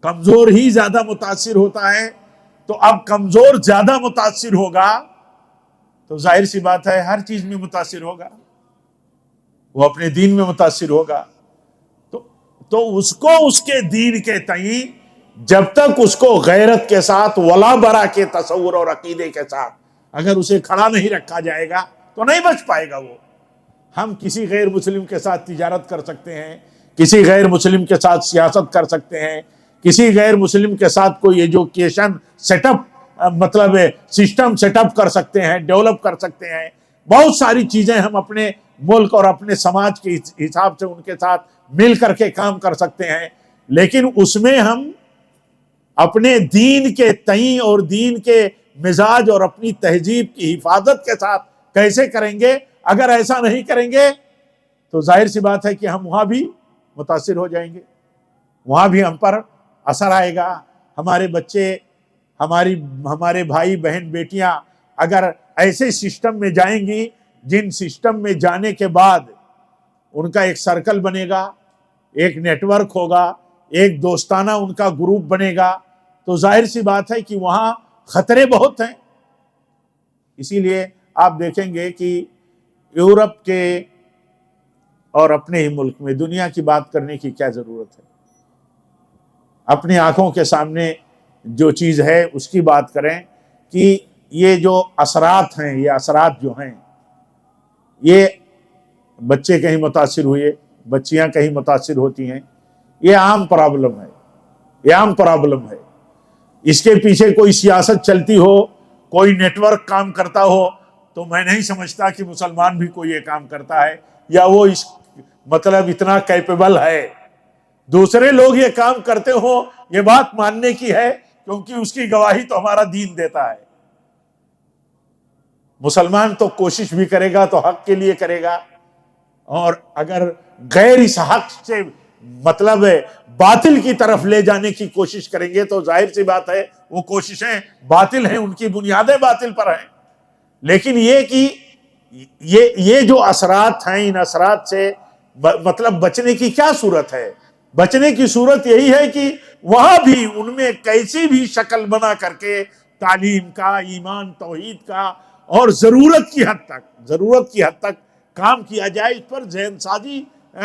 A: کمزور ہی زیادہ متاثر ہوتا ہے. تو اب کمزور زیادہ متاثر ہوگا تو ظاہر سی بات ہے ہر چیز میں متاثر ہوگا، وہ اپنے دین میں متاثر ہوگا. تو اس کو اس کے دین کے تئیں جب تک اس کو غیرت کے ساتھ ولا برا کے تصور اور عقیدے کے ساتھ اگر اسے کھڑا نہیں رکھا جائے گا تو نہیں بچ پائے گا وہ. ہم کسی غیر مسلم کے ساتھ تجارت کر سکتے ہیں، کسی غیر مسلم کے ساتھ سیاست کر سکتے ہیں، کسی غیر مسلم کے ساتھ کوئی ایجوکیشن سیٹ اپ مطلب سسٹم سیٹ اپ کر سکتے ہیں، ڈیولپ کر سکتے ہیں. بہت ساری چیزیں ہم اپنے ملک اور اپنے سماج کے حساب سے ان کے ساتھ مل کر کے کام کر سکتے ہیں. لیکن اس میں ہم اپنے دین کے تئیں اور دین کے مزاج اور اپنی تہذیب کی حفاظت کے ساتھ کیسے کریں گے؟ اگر ایسا نہیں کریں گے تو ظاہر سی بات ہے کہ ہم وہاں بھی متاثر ہو جائیں گے، وہاں بھی ہم پر اثر آئے گا. ہمارے بچے، ہمارے بھائی بہن بیٹیاں اگر ایسے سسٹم میں جائیں گی جن سسٹم میں جانے کے بعد ان کا ایک سرکل بنے گا، ایک نیٹ ورک ہوگا، ایک دوستانہ ان کا گروپ بنے گا، تو ظاہر سی بات ہے کہ وہاں خطرے بہت ہیں. اسی لیے آپ دیکھیں گے کہ یورپ کے اور اپنے ہی ملک میں دنیا کی بات کرنے کی کیا ضرورت ہے؟ اپنی آنکھوں کے سامنے جو چیز ہے اس کی بات کریں کہ یہ جو اثرات ہیں، یہ اثرات جو ہیں، یہ بچے کہیں متاثر ہوئے، بچیاں کہیں متاثر ہوتی ہیں، یہ عام پرابلم ہے، یہ عام پرابلم ہے. اس کے پیچھے کوئی سیاست چلتی ہو، کوئی نیٹ ورک کام کرتا ہو، تو میں نہیں سمجھتا کہ مسلمان بھی کوئی یہ کام کرتا ہے یا وہ اس مطلب اتنا کیپیبل ہے. دوسرے لوگ یہ کام کرتے ہوں یہ بات ماننے کی ہے، کیونکہ اس کی گواہی تو ہمارا دین دیتا ہے. مسلمان تو کوشش بھی کرے گا تو حق کے لیے کرے گا، اور اگر غیر اس حق سے مطلب باطل کی طرف لے جانے کی کوشش کریں گے تو ظاہر سی بات ہے وہ کوششیں باطل ہیں، ان کی بنیادیں باطل پر ہیں. لیکن یہ کہ یہ جو اثرات ہیں، ان اثرات سے مطلب بچنے کی کیا صورت ہے؟ بچنے کی صورت یہی ہے کہ وہاں بھی ان میں کیسی بھی شکل بنا کر کے تعلیم کا، ایمان توحید کا، اور ضرورت کی حد تک کام کیا جائے. اس پر ذہن سازی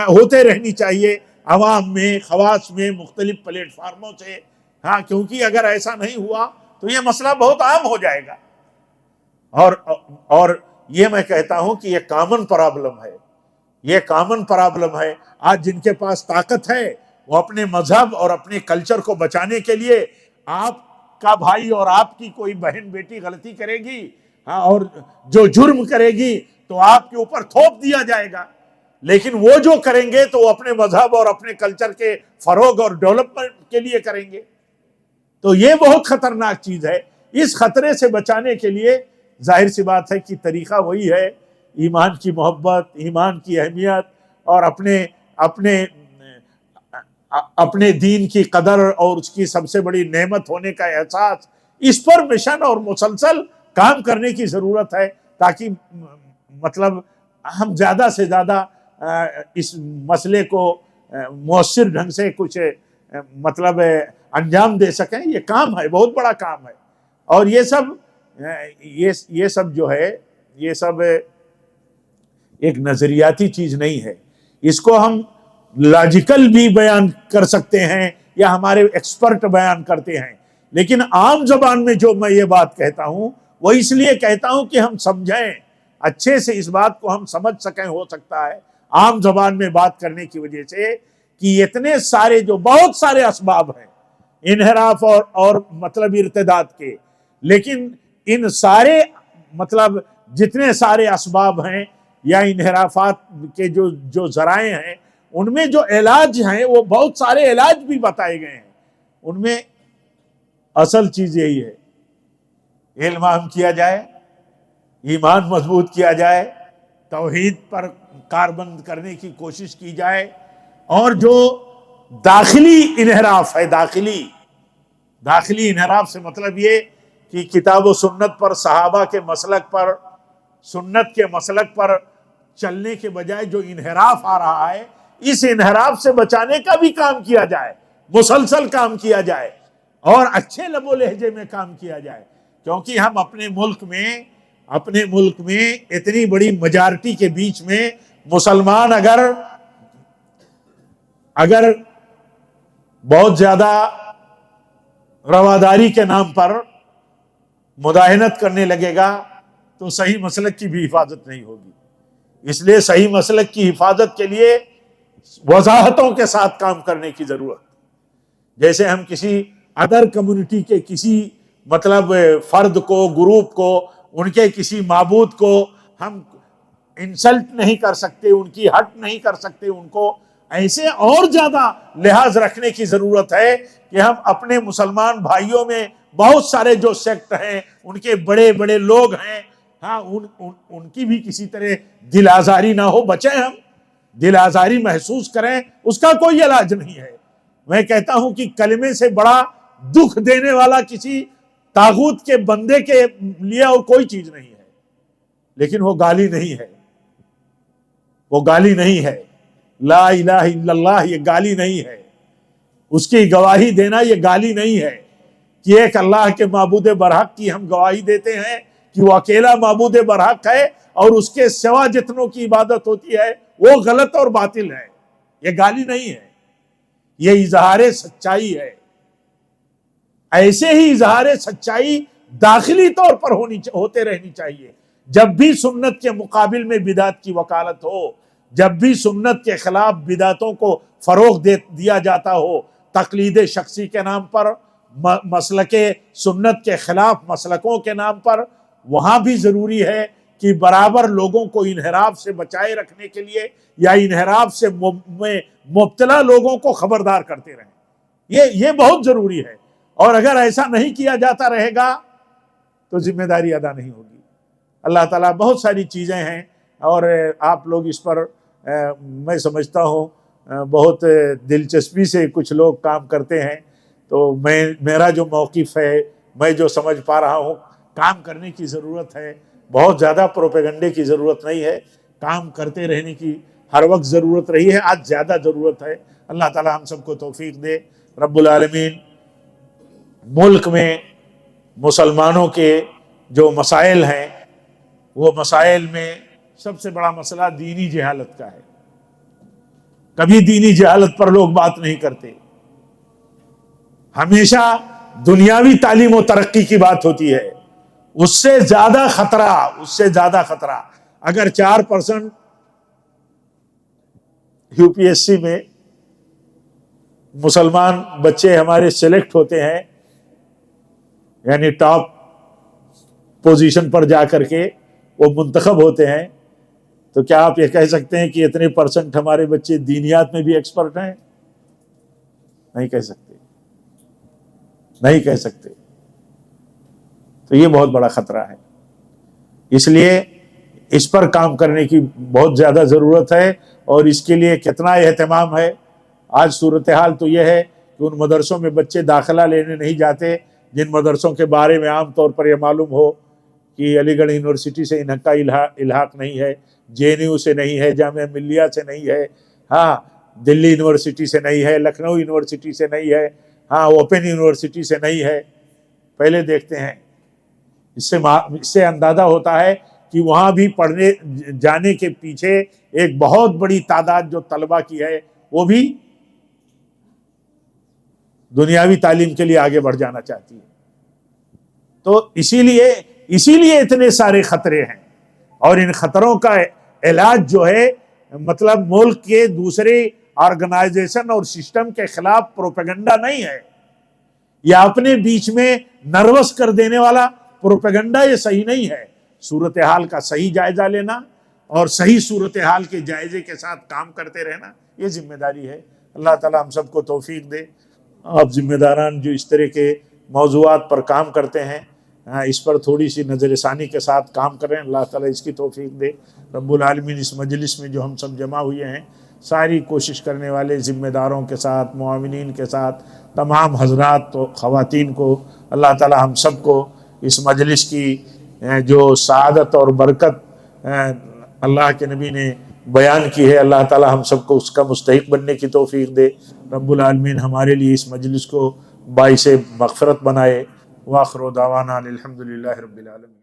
A: ہوتے رہنی چاہیے عوام میں، خواص میں، مختلف پلیٹ فارموں سے. ہاں، کیونکہ اگر ایسا نہیں ہوا تو یہ مسئلہ بہت عام ہو جائے گا. اور یہ میں کہتا ہوں کہ یہ کامن پرابلم ہے، یہ کامن پرابلم ہے. آج جن کے پاس طاقت ہے وہ اپنے مذہب اور اپنے کلچر کو بچانے کے لیے، آپ کا بھائی اور آپ کی کوئی بہن بیٹی غلطی کرے گی، ہاں، اور جو جرم کرے گی تو آپ کے اوپر تھوپ دیا جائے گا. لیکن وہ جو کریں گے تو وہ اپنے مذہب اور اپنے کلچر کے فروغ اور ڈیولپمنٹ کے لیے کریں گے. تو یہ بہت خطرناک چیز ہے. اس خطرے سے بچانے کے لیے ظاہر سی بات ہے کہ طریقہ وہی ہے، ایمان کی محبت، ایمان کی اہمیت، اور اپنے دین کی قدر اور اس کی سب سے بڑی نعمت ہونے کا احساس. اس پر مشن اور مسلسل کام کرنے کی ضرورت ہے، تاکہ مطلب ہم زیادہ سے زیادہ اس مسئلے کو مؤثر ڈھنگ سے کچھ مطلب انجام دے سکیں. یہ کام ہے، بہت بڑا کام ہے. اور یہ سب جو ہے، یہ سب ایک نظریاتی چیز نہیں ہے. اس کو ہم لاجیکل بھی بیان کر سکتے ہیں یا ہمارے ایکسپرٹ بیان کرتے ہیں، لیکن عام زبان میں جو میں یہ بات کہتا ہوں وہ اس لیے کہتا ہوں کہ ہم سمجھیں، اچھے سے اس بات کو ہم سمجھ سکیں. ہو سکتا ہے عام زبان میں بات کرنے کی وجہ سے کہ اتنے سارے جو بہت سارے اسباب ہیں انحراف اور مطلب ارتداد کے، لیکن ان سارے مطلب جتنے سارے اسباب ہیں یا انحرافات کے جو ذرائع ہیں، ان میں جو علاج ہیں وہ بہت سارے علاج بھی بتائے گئے ہیں. ان میں اصل چیز یہی ہے، علم عام کیا جائے، ایمان مضبوط کیا جائے، توحید پر کاربند کرنے کی کوشش کی جائے، اور جو داخلی انحراف ہے، داخلی انحراف سے مطلب یہ کہ کتاب و سنت پر، صحابہ کے مسلک پر، سنت کے مسلک پر چلنے کے بجائے جو انحراف آ رہا ہے، اس انحراف سے بچانے کا بھی کام کیا جائے، مسلسل کام کیا جائے، اور اچھے لب و لہجے میں کام کیا جائے. کیونکہ ہم اپنے ملک میں اتنی بڑی میجارٹی کے بیچ میں مسلمان اگر بہت زیادہ رواداری کے نام پر مداہنت کرنے لگے گا تو صحیح مسلک کی بھی حفاظت نہیں ہوگی. اس لیے صحیح مسلک کی حفاظت کے لیے وضاحتوں کے ساتھ کام کرنے کی ضرورت. جیسے ہم کسی ادر کمیونٹی کے کسی مطلب فرد کو، گروپ کو، ان کے کسی معبود کو ہم انسلٹ نہیں کر سکتے، ان کی ہٹ نہیں کر سکتے. ان کو ایسے اور زیادہ لحاظ رکھنے کی ضرورت ہے کہ ہم اپنے مسلمان بھائیوں میں بہت سارے جو سیکٹ ہیں ان کے بڑے بڑے لوگ ہیں، ہاں ان کی بھی کسی طرح دل آزاری نہ ہو، بچیں ہم، دل آزاری محسوس کریں، اس کا کوئی علاج نہیں ہے۔ میں کہتا ہوں کہ کلمے سے بڑا دکھ دینے والا کسی طاغوت کے بندے کے لیے اور کوئی چیز نہیں ہے، لیکن وہ گالی نہیں ہے، وہ گالی نہیں ہے۔ لا الہ الا اللہ یہ گالی نہیں ہے، اس کی گواہی دینا یہ گالی نہیں ہے کہ ایک اللہ کے معبود برحق کی ہم گواہی دیتے ہیں کہ وہ اکیلا معبود برحق ہے اور اس کے سوا جتنوں کی عبادت ہوتی ہے وہ غلط اور باطل ہے، یہ گالی نہیں ہے، یہ اظہار سچائی ہے۔ ایسے ہی اظہار سچائی داخلی طور پر ہوتے رہنی چاہیے۔ جب بھی سنت کے مقابل میں بدعت کی وکالت ہو، جب بھی سنت کے خلاف بدعتوں کو فروغ دیا جاتا ہو، تقلید شخصی کے نام پر، مسلک سنت کے خلاف مسلکوں کے نام پر، وہاں بھی ضروری ہے کہ برابر لوگوں کو انحراف سے بچائے رکھنے کے لیے یا انحراف سے مبتلا لوگوں کو خبردار کرتے رہیں، یہ بہت ضروری ہے۔ اور اگر ایسا نہیں کیا جاتا رہے گا تو ذمہ داری ادا نہیں ہوگی۔ اللہ تعالیٰ بہت ساری چیزیں ہیں اور آپ لوگ اس پر میں سمجھتا ہوں بہت دلچسپی سے کچھ لوگ کام کرتے ہیں، تو میرا جو موقف ہے، میں جو سمجھ پا رہا ہوں، کام کرنے کی ضرورت ہے، بہت زیادہ پروپیگنڈے کی ضرورت نہیں ہے، کام کرتے رہنے کی ہر وقت ضرورت رہی ہے، آج زیادہ ضرورت ہے۔ اللہ تعالیٰ ہم سب کو توفیق دے۔ رب العالمین ملک میں مسلمانوں کے جو مسائل ہیں، وہ مسائل میں سب سے بڑا مسئلہ دینی جہالت کا ہے۔ کبھی دینی جہالت پر لوگ بات نہیں کرتے، ہمیشہ دنیاوی تعلیم و ترقی کی بات ہوتی ہے۔ اس سے زیادہ خطرہ اگر 4% یو پی ایس سی میں مسلمان بچے ہمارے سلیکٹ ہوتے ہیں، یعنی ٹاپ پوزیشن پر جا کر کے وہ منتخب ہوتے ہیں، تو کیا آپ یہ کہہ سکتے ہیں کہ اتنے % ہمارے بچے دینیات میں بھی ایکسپرٹ ہیں؟ نہیں کہہ سکتے۔ تو یہ بہت بڑا خطرہ ہے، اس لیے اس پر کام کرنے کی بہت زیادہ ضرورت ہے۔ اور اس کے لیے کتنا اہتمام ہے۔ آج صورتحال تو یہ ہے کہ ان مدرسوں میں بچے داخلہ لینے نہیں جاتے جن مدرسوں کے بارے میں عام طور پر یہ معلوم ہو کہ علی گڑھ یونیورسٹی سے ان کا الحاق نہیں ہے، جے این یو سے نہیں ہے، جامعہ ملیہ سے نہیں ہے، ہاں دلی یونیورسٹی سے نہیں ہے، لکھنؤ یونیورسٹی سے نہیں ہے، ہاں اوپن یونیورسٹی سے نہیں ہے۔ پہلے دیکھتے ہیں، اس سے اندازہ ہوتا ہے کہ وہاں بھی پڑھنے جانے کے پیچھے ایک بہت بڑی تعداد جو طلبہ کی ہے، وہ بھی دنیاوی تعلیم کے لیے آگے بڑھ جانا چاہتی ہے۔ تو اسی لیے اتنے سارے خطرے ہیں، اور ان خطروں کا علاج جو ہے مطلب ملک کے دوسرے آرگنائزیشن اور سسٹم کے خلاف پروپیگنڈا نہیں ہے، یا اپنے بیچ میں نروس کر دینے والا پروپیگنڈا، یہ صحیح نہیں ہے۔ صورتحال کا صحیح جائزہ لینا اور صحیح صورتحال کے جائزے کے ساتھ کام کرتے رہنا، یہ ذمہ داری ہے۔ اللہ تعالیٰ ہم سب کو توفیق دے۔ آپ ذمہ داران جو اس طرح کے موضوعات پر کام کرتے ہیں، اس پر تھوڑی سی نظر ثانی کے ساتھ کام کریں، اللہ تعالیٰ اس کی توفیق دے۔ رب العالمین اس مجلس میں جو ہم سب جمع ہوئے ہیں، ساری کوشش کرنے والے ذمہ داروں کے ساتھ، معاونین کے ساتھ، تمام حضرات و خواتین کو اللہ تعالیٰ ہم سب کو اس مجلس کی جو سعادت اور برکت اللہ کے نبی نے بیان کی ہے، اللہ تعالیٰ ہم سب کو اس کا مستحق بننے کی توفیق دے۔ رب العالمین ہمارے لیے اس مجلس کو باعث مغفرت بنائے۔ وآخر دعوانا الحمدللہ رب العالمین۔